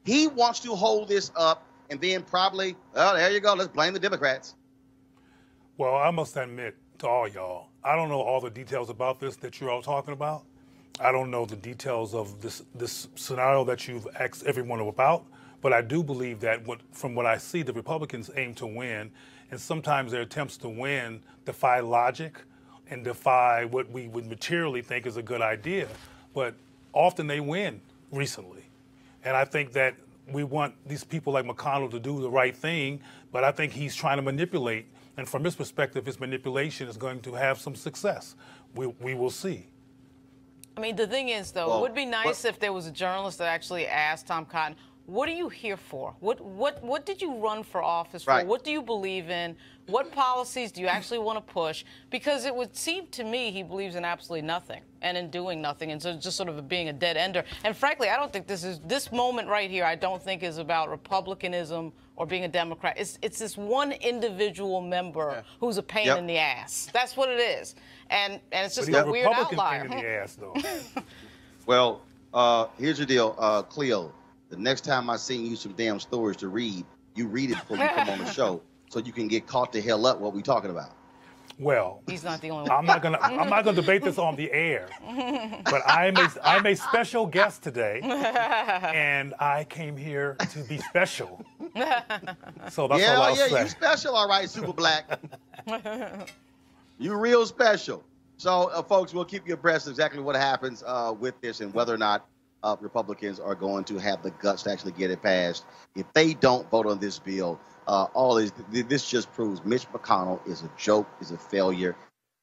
He wants to hold this up and then probably, well, there you go, let's blame the Democrats. Well, I must admit to all y'all, I don't know all the details about this that you're all talking about. I don't know the details of this scenario that you've asked everyone about, but I do believe that from what I see, the Republicans aim to win, and sometimes their attempts to win defy logic and defy what we would materially think is a good idea, but often they win recently. And I think that we want these people like McConnell to do the right thing, but I think he's trying to manipulate. And from his perspective, his manipulation is going to have some success. We will see. I mean, the thing is, though, it would be nice if there was a journalist that actually asked Tom Cotton, what are you here for? What did you run for office for? Right. What do you believe in? What policies do you actually want to push? Because it would seem to me he believes in absolutely nothing and in doing nothing, and so just sort of being a dead ender. And frankly, I don't think this moment right here, I don't think is about Republicanism or being a Democrat. It's this one individual member who's a pain in the ass. That's what it is. And it's just a weird Republican outlier. pain in the ass, though. Well, here's the deal, Cleo. The next time I send you some damn stories to read, you read it before you come on the show, so you can get caught the hell up what we talking about. Well, he's not the only one. I'm not gonna debate this on the air, but I'm a special guest today, and I came here to be special. So that's all I'll say. You special, all right, Super Black. You real special. So, folks, we'll keep you abreast of exactly what happens with this and whether or not Republicans are going to have the guts to actually get it passed. If they don't vote on this bill, this just proves Mitch McConnell is a joke, is a failure,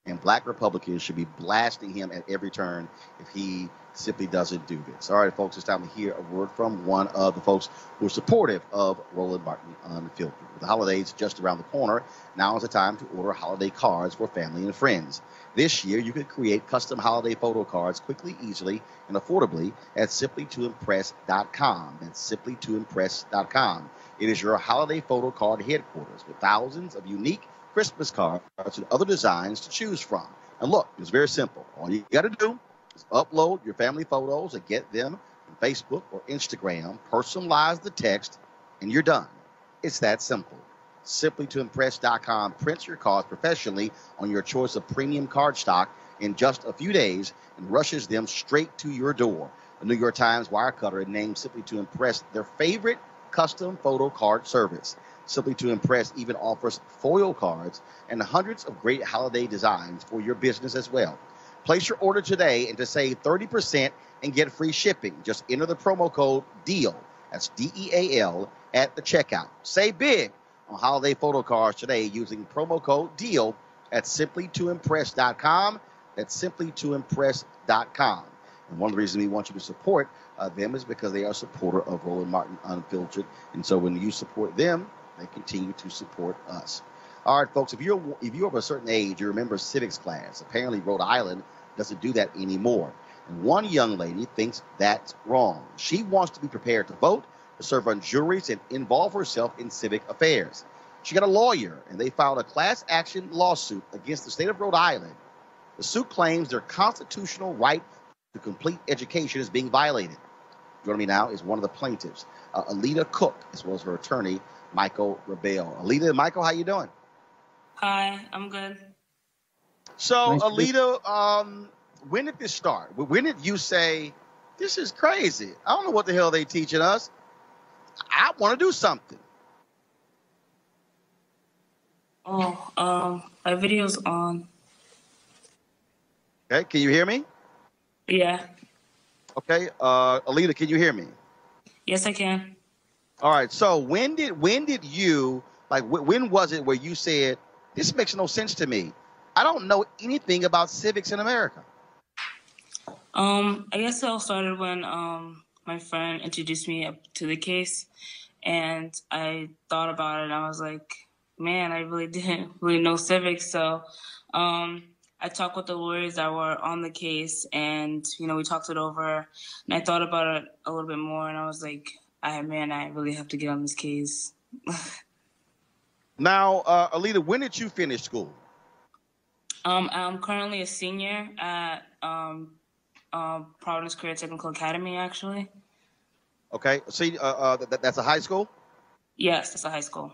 and black Republicans should be blasting him at every turn if he simply doesn't do this. All right, folks, it's time to hear a word from one of the folks who are supportive of Roland Martin Unfiltered. With the holidays just around the corner, now is the time to order holiday cards for family and friends. This year, you can create custom holiday photo cards quickly, easily, and affordably at simplytoimpress.com. That's simplytoimpress.com. It is your holiday photo card headquarters with thousands of unique Christmas cards and other designs to choose from. And look, it's very simple. All you got to do is upload your family photos and get them on Facebook or Instagram, personalize the text, and you're done. It's that simple. Simplytoimpress.com prints your cards professionally on your choice of premium cardstock in just a few days and rushes them straight to your door. The New York Times Wirecutter named Simply to Impress their favorite custom photo card service. Simply to Impress even offers foil cards and hundreds of great holiday designs for your business as well. Place your order today and to save 30% and get free shipping. Just enter the promo code DEAL, that's DEAL, at the checkout. Save big on holiday photo cards today using promo code DEAL at simplytoimpress.com. That's simplytoimpress.com. And one of the reasons we want you to support them is because they are a supporter of Roland Martin Unfiltered. And so when you support them, they continue to support us. All right, folks, if you're of a certain age, you remember civics class. Apparently, Rhode Island doesn't do that anymore. And one young lady thinks that's wrong. She wants to be prepared to vote, to serve on juries, and involve herself in civic affairs. She got a lawyer, and they filed a class action lawsuit against the state of Rhode Island. The suit claims their constitutional right to complete education is being violated. Joining me now is one of the plaintiffs, Alita Cook, as well as her attorney, Michael Rebell. Alita and Michael, how you doing? Hi, I'm good. So, Nice Alita, when did this start? When did you say, this is crazy? I don't know what the hell they teaching us. I want to do something. Oh, my video's on. Okay, can you hear me? Yeah. Okay, Alita, can you hear me? Yes, I can. All right. So when did you, like, when was it where you said, this makes no sense to me? I don't know anything about civics in America. I guess it all started when my friend introduced me up to the case, and I thought about it, and I was like, man, I really didn't really know civics. So I talked with the lawyers that were on the case, and, you know, we talked it over, and I thought about it a little bit more, and I was like, I really have to get on this case. Now, Alita, when did you finish school? I'm currently a senior at Providence Career Technical Academy, actually. Okay, so that's a high school? Yes, it's a high school.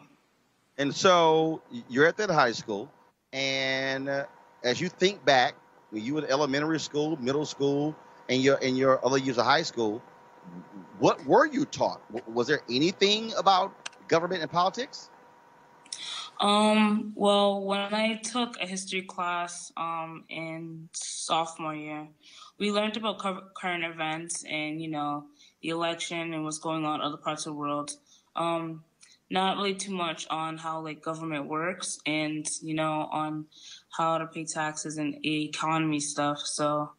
And so you're at that high school, and as you think back, when you were in elementary school, middle school, and your other years of high school, what were you taught? Was there anything about government and politics? Well, when I took a history class in sophomore year, we learned about current events and, you know, the election and what's going on in other parts of the world. Not really too much on how, like, government works and, you know, on how to pay taxes and economy stuff. So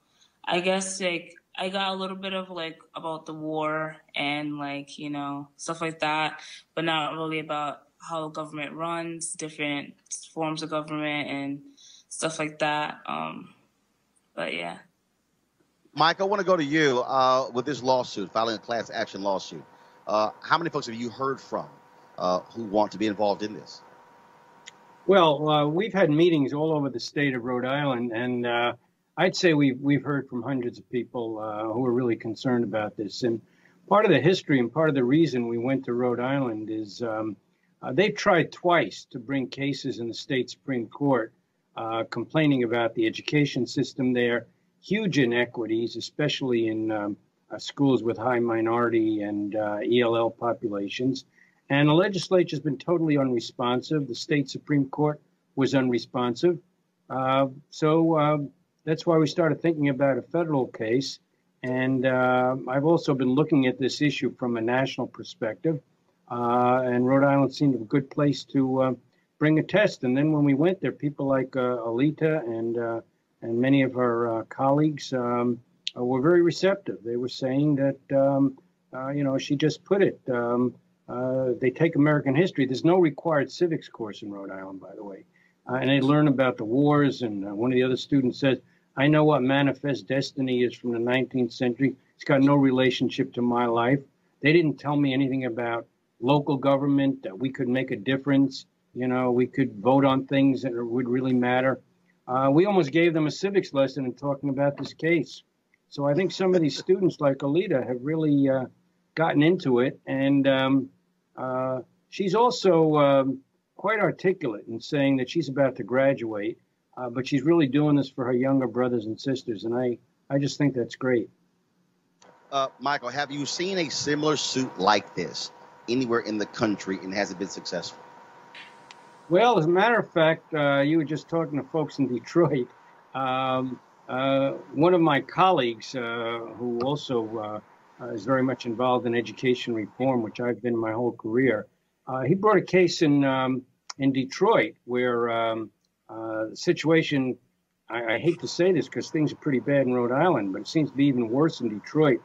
I guess, like, I got a little bit of, like, about the war and, like, you know, stuff like that, but not really about how government runs, different forms of government and stuff like that. But yeah. Mike, I want to go to you with this lawsuit, filing a class action lawsuit. How many folks have you heard from who want to be involved in this? Well, we've had meetings all over the state of Rhode Island, and I'd say we've heard from hundreds of people who are really concerned about this. And part of the history and part of the reason we went to Rhode Island is they've tried twice to bring cases in the state Supreme Court complaining about the education system there, huge inequities, especially in schools with high minority and ELL populations. And the legislature's been totally unresponsive. The state Supreme Court was unresponsive. So that's why we started thinking about a federal case. And I've also been looking at this issue from a national perspective. And Rhode Island seemed a good place to bring a test. And then when we went there, people like Alita and many of her colleagues were very receptive. They were saying that, you know, she just put it, they take American history. There's no required civics course in Rhode Island, by the way. And they learn about the wars. And one of the other students says, I know what manifest destiny is from the 19th century. It's got no relationship to my life. They didn't tell me anything about local government, that we could make a difference. You know, we could vote on things that would really matter. We almost gave them a civics lesson in talking about this case. So I think some of these students like Alita have really gotten into it. And she's also quite articulate in saying that she's about to graduate, but she's really doing this for her younger brothers and sisters. And I just think that's great. Michael, have you seen a similar suit like this anywhere in the country, and has it been successful? Well, as a matter of fact, you were just talking to folks in Detroit. One of my colleagues, who also is very much involved in education reform, which I've been my whole career, he brought a case in Detroit where the situation, I hate to say this because things are pretty bad in Rhode Island, but it seems to be even worse in Detroit.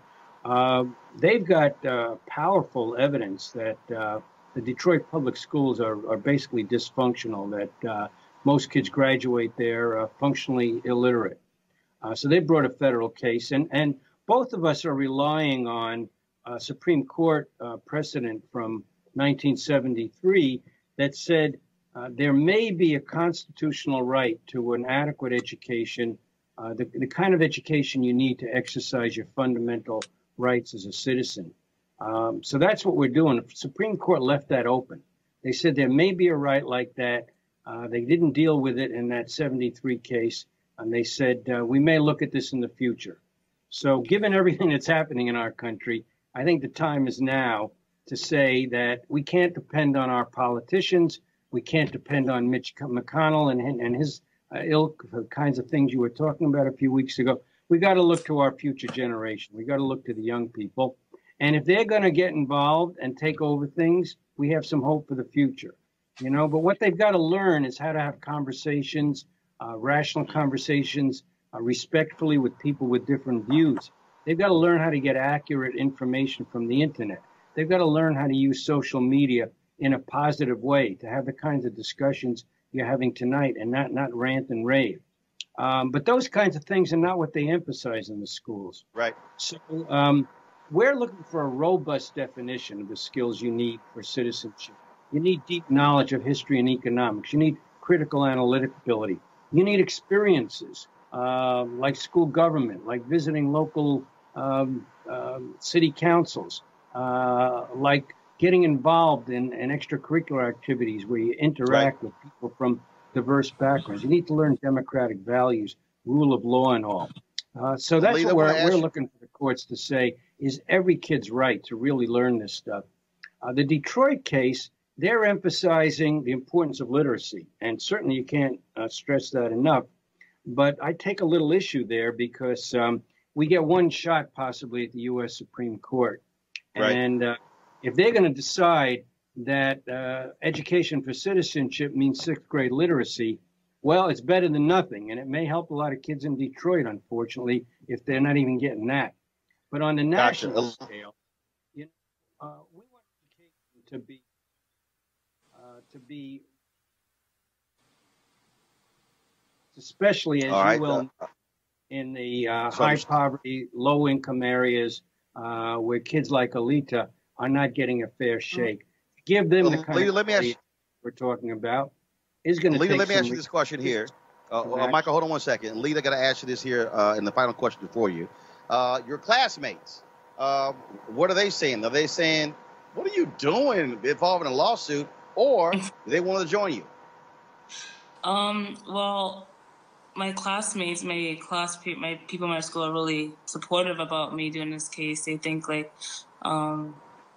They've got powerful evidence that the Detroit public schools are basically dysfunctional, that most kids graduate there functionally illiterate. So they brought a federal case, and both of us are relying on Supreme Court precedent from 1973 that said there may be a constitutional right to an adequate education, the kind of education you need to exercise your fundamental rights as a citizen. So that's what we're doing. The Supreme Court left that open. They said there may be a right like that. They didn't deal with it in that 73 case, and they said we may look at this in the future. So given everything that's happening in our country, I think the time is now to say that we can't depend on our politicians. We can't depend on Mitch McConnell and his ilk for the kinds of things you were talking about a few weeks ago. We got to look to our future generation. We got to look to the young people. And if they're going to get involved and take over things, we have some hope for the future, you know. But what they've got to learn is how to have conversations, rational conversations, respectfully with people with different views. They've got to learn how to get accurate information from the internet. They've got to learn how to use social media in a positive way, to have the kinds of discussions you're having tonight and not rant and rave. But those kinds of things are not what they emphasize in the schools. Right. So we're looking for a robust definition of the skills you need for citizenship. You need deep knowledge of history and economics. You need critical analytic ability. You need experiences like school government, like visiting local city councils, like getting involved in extracurricular activities where you interact with people from diverse backgrounds. You need to learn democratic values, rule of law and all. So that's what we're looking for the courts to say is every kid's right to really learn this stuff. The Detroit case, they're emphasizing the importance of literacy, and certainly you can't stress that enough. But I take a little issue there because we get one shot possibly at the U.S. Supreme Court. Right. And if they're going to decide that education for citizenship means sixth grade literacy, well, it's better than nothing. And it may help a lot of kids in Detroit, unfortunately, if they're not even getting that. But on the national scale, you know, we want education to be especially as you will in the high poverty, low income areas where kids like Alita are not getting a fair shake. Give them the kind of we're talking about is going to take let me ask you this question here. Michael, hold on one second. Lita, got to ask you this here in the final question for you. Your classmates, what are they saying? Are they saying, what are you doing involved in a lawsuit, or do they want to join you? Well, my classmates, my people in my school are really supportive about me doing this case. They think like,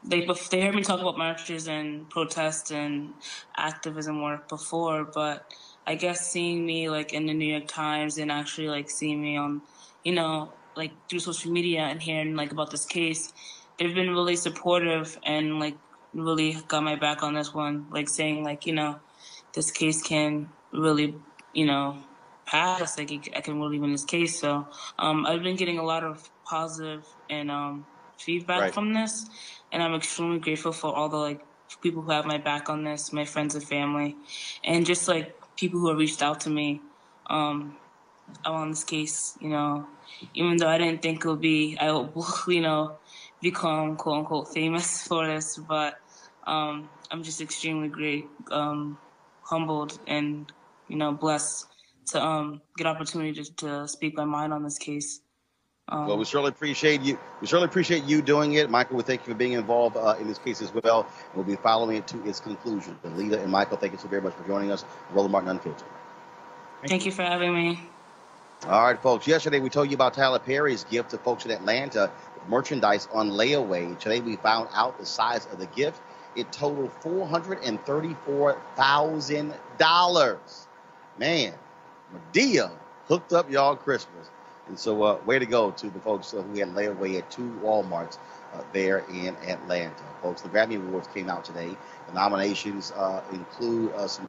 they heard me talk about marches and protests and activism work before, but I guess seeing me like in the New York Times and actually like seeing me on, you know, like through social media and hearing like about this case, they've been really supportive and like really got my back on this one, like saying like, you know, this case can really, you know, pass, like I can really win this case. So I've been getting a lot of positive and feedback from this, and I'm extremely grateful for all the like people who have my back on this, my friends and family, and just like people who have reached out to me on this case. You know, even though I didn't think it would be, I will, you know, become quote unquote famous for this, but I'm just extremely humbled and, you know, blessed to get opportunity to speak my mind on this case. Well, we certainly appreciate you. We certainly appreciate you doing it. Michael, we thank you for being involved in this case as well. We'll be following it to its conclusion. But Lita and Michael, thank you so very much for joining us. Roland Martin Unfiltered. Thank you for having me. All right, folks. Yesterday, we told you about Tyler Perry's gift to folks in Atlanta with merchandise on layaway. Today, we found out the size of the gift. It totaled $434,000. Man, Madea hooked up y'all Christmas. And so way to go to the folks who had layaway at 2 Walmarts there in Atlanta. Folks, the Grammy Awards came out today. The nominations include some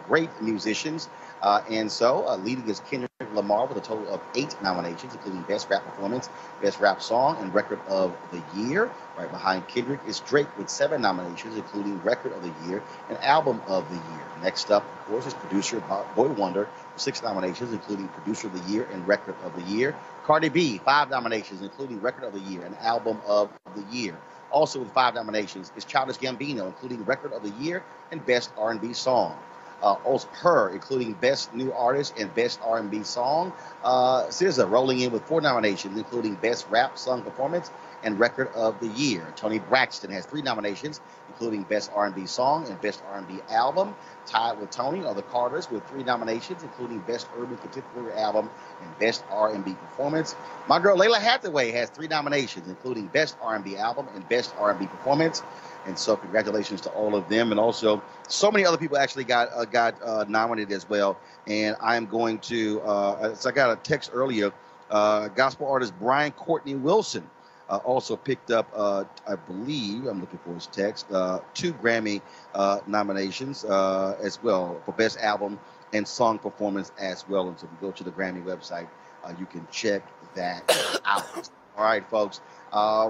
great musicians. And so leading is Kendrick Lamar with a total of 8 nominations, including Best Rap Performance, Best Rap Song, and Record of the Year. Right behind Kendrick is Drake with 7 nominations, including Record of the Year and Album of the Year. Next up, of course, is producer Boy Wonder with 6 nominations, including Producer of the Year and Record of the Year. Cardi B, 5 nominations, including Record of the Year and Album of the Year. Also with 5 nominations is Childish Gambino, including Record of the Year and Best R&B Song. Also Her, including Best New Artist and Best R&B Song. SZA rolling in with 4 nominations, including Best Rap Song Performance and Record of the Year. Toni Braxton has 3 nominations, including Best R&B Song and Best R&B Album. Tied with Toni are the Carters with 3 nominations, including Best Urban Contemporary Album and Best R&B Performance. My girl Layla Hathaway has 3 nominations, including Best R&B Album and Best R&B Performance. And so congratulations to all of them. And also so many other people actually got nominated as well. And I'm going to, so I got a text earlier, gospel artist Brian Courtney Wilson also picked up, I believe, I'm looking for his text, 2 Grammy nominations as well for Best Album and Song Performance as well. And so if you go to the Grammy website, you can check that out. All right, folks.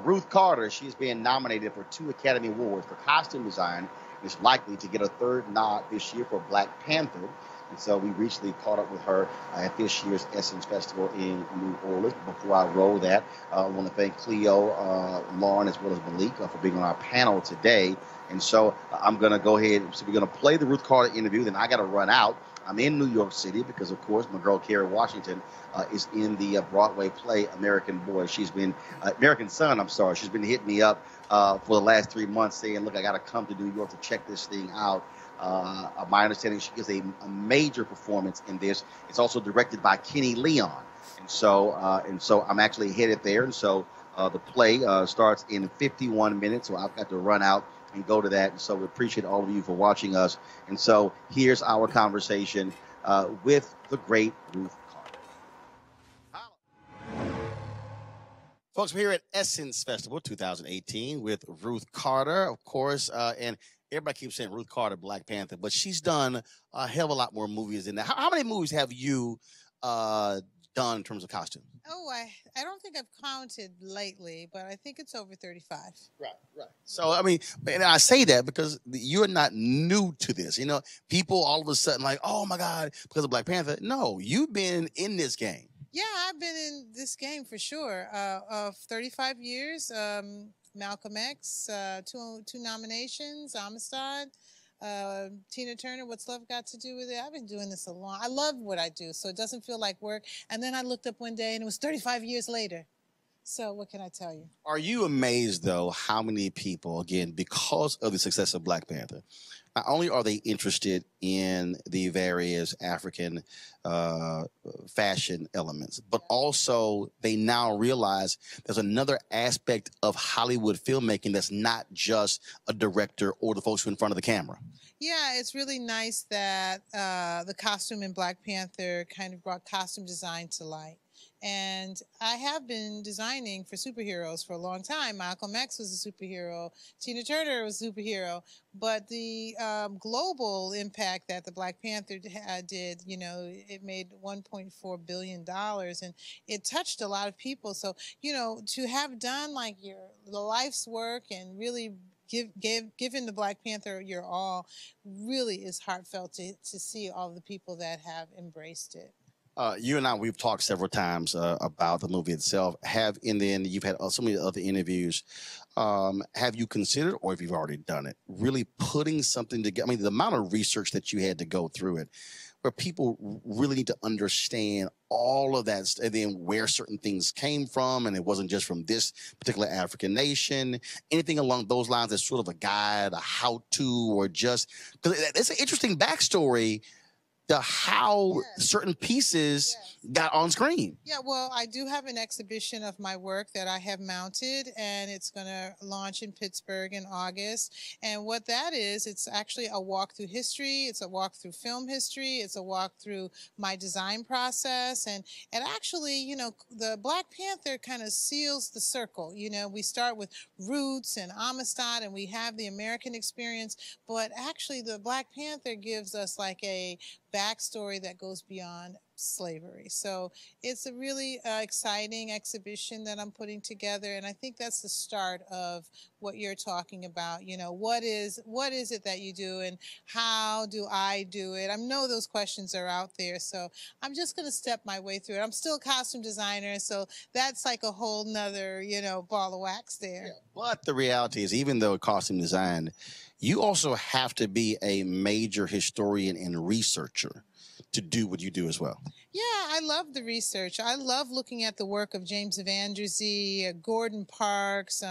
Ruth Carter, she's being nominated for 2 Academy Awards for costume design, and is likely to get a 3rd nod this year for Black Panther. And so we recently caught up with her at this year's Essence Festival in New Orleans. Before I roll that, I want to thank Cleo, Lauren, as well as Malik for being on our panel today. And so I'm going to go ahead. So we're going to play the Ruth Carter interview. Then I got to run out. I'm in New York City because, of course, my girl Kerry Washington is in the Broadway play American Boy. She's been American Son. I'm sorry. She's been hitting me up for the last 3 months, saying, "Look, I got to come to New York to check this thing out." My understanding, she gives a major performance in this. It's also directed by Kenny Leon, and so I'm actually headed there. And so the play starts in 51 minutes, so I've got to run out and go to that. And so we appreciate all of you for watching us. And so here's our conversation with the great Ruth Carter. Folks, we're here at Essence Festival 2018 with Ruth Carter, of course, and everybody keeps saying Ruth Carter, Black Panther, but she's done a hell of a lot more movies than that. How many movies have you done in terms of costume? Oh, I don't think I've counted lately, but I think it's over 35. Right. So, I mean, and I say that because you're not new to this. You know, people all of a sudden like, oh, my God, because of Black Panther. No, you've been in this game. Yeah, I've been in this game for sure. Of 35 years, Malcolm X, two nominations, Amistad, Tina Turner, What's Love Got to Do with It? I've been doing this a long. I love what I do, so it doesn't feel like work. And then I looked up one day, and it was 35 years later. So what can I tell you? Are you amazed, though, how many people, again, because of the success of Black Panther, not only are they interested in the various African fashion elements, but also they now realize there's another aspect of Hollywood filmmaking that's not just a director or the folks who are in front of the camera. Yeah, it's really nice that the costume in Black Panther kind of brought costume design to light. And I have been designing for superheroes for a long time. Malcolm X was a superhero. Tina Turner was a superhero. But the global impact that the Black Panther did, you know, it made $1.4 billion. And it touched a lot of people. So, you know, to have done like the life's work and really given the Black Panther your all really is heartfelt to see all the people that have embraced it. You and I, we've talked several times about the movie itself. You've had so many other interviews. Have you considered, or if you've already done it, really putting something together? I mean, the amount of research that you had to go through it, where people really need to understand all of that, and then where certain things came from, and it wasn't just from this particular African nation. Anything along those lines that's sort of a guide, a how-to, or just because it's an interesting backstory. How certain pieces got on screen. Yeah, well, I do have an exhibition of my work that I have mounted, and it's going to launch in Pittsburgh in August. And what that is, it's actually a walk through history. It's a walk through film history. It's a walk through my design process. And actually, you know, the Black Panther kind of seals the circle. You know, we start with roots and Amistad, and we have the American experience. But actually, the Black Panther gives us like a backstory that goes beyond slavery. So it's a really exciting exhibition that I'm putting together, and I think that's the start of what you're talking about. You know, what is it that you do, and how do I do it? I know those questions are out there, so I'm just going to step my way through it. I'm still a costume designer, so that's like a whole nother, you know, ball of wax there. Yeah, but the reality is, even though costume design, you also have to be a major historian and researcher to do what you do as well. Yeah, I love the research. I love looking at the work of James Evangersy, Gordon Parks.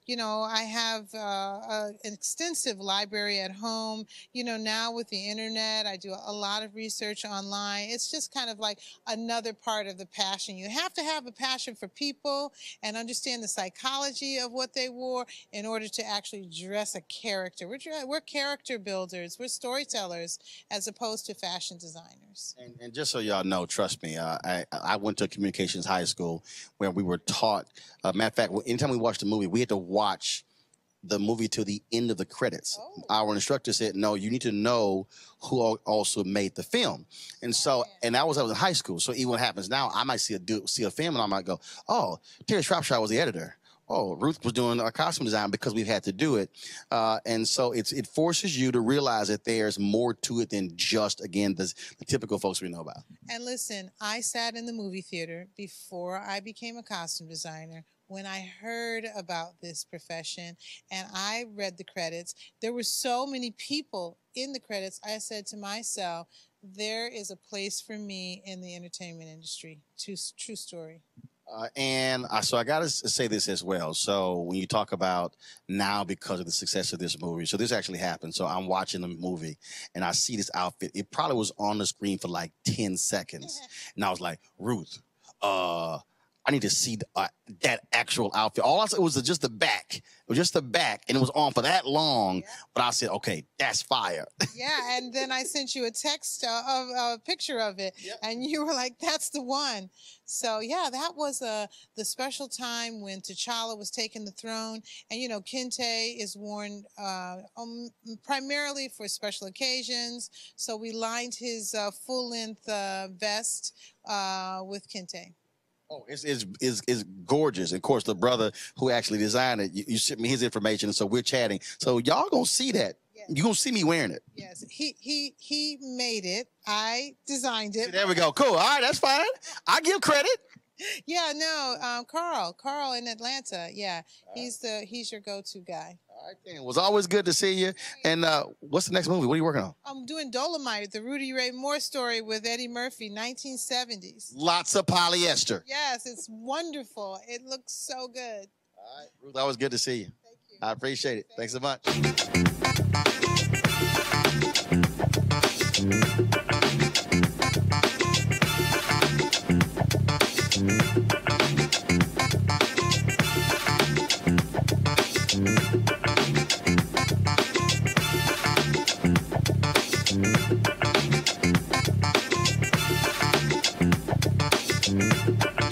You know, I have an extensive library at home. You know, now with the internet, I do a lot of research online. It's just kind of like another part of the passion. You have to have a passion for people and understand the psychology of what they wore in order to actually dress a character. We're character builders. We're storytellers as opposed to fashion designers. And just so y'all know, trust me, I went to communications high school where we were taught, matter of fact, anytime we watched a movie, we had to watch the movie to the end of the credits. Oh. Our instructor said, no, you need to know who also made the film. And so, and I was in high school. So even what happens now, I might see a film and I might go, oh, Terry Shropshire was the editor. Oh, Ruth was doing our costume design because we've had to do it. And so it forces you to realize that there's more to it than just, again, the typical folks we know about. And listen, I sat in the movie theater before I became a costume designer. When I heard about this profession and I read the credits, there were so many people in the credits. I said to myself, there is a place for me in the entertainment industry. True story. So I got to say this as well. So when you talk about now because of the success of this movie, so this actually happened. So I'm watching the movie and I see this outfit. It probably was on the screen for like 10 seconds. And I was like, Ruth, I need to see that actual outfit. All I said was just the back. It was just the back, and it was on for that long. Yeah. But I said, okay, that's fire. Yeah, and then I sent you a text of a picture of it, yep. And you were like, that's the one. So, yeah, that was the special time when T'Challa was taking the throne. And, you know, Kente is worn primarily for special occasions. So we lined his full-length vest with Kente. Oh, it's gorgeous. Of course, the brother who actually designed it, you sent me his information, and so we're chatting. So y'all gonna see that. Yes. You're gonna see me wearing it. Yes, he made it. I designed it. See, there we go. Cool. All right, that's fine. I give credit. Yeah, no, Carl in Atlanta. Yeah, he's your go-to guy. All right, then. It was always good to see you. And what's the next movie? What are you working on? I'm doing Dolomite, the Rudy Ray Moore story with Eddie Murphy, 1970s. Lots of polyester. Yes, it's wonderful. It looks so good. All right, Ruth, always good to see you. Thank you. I appreciate it. Thanks so much.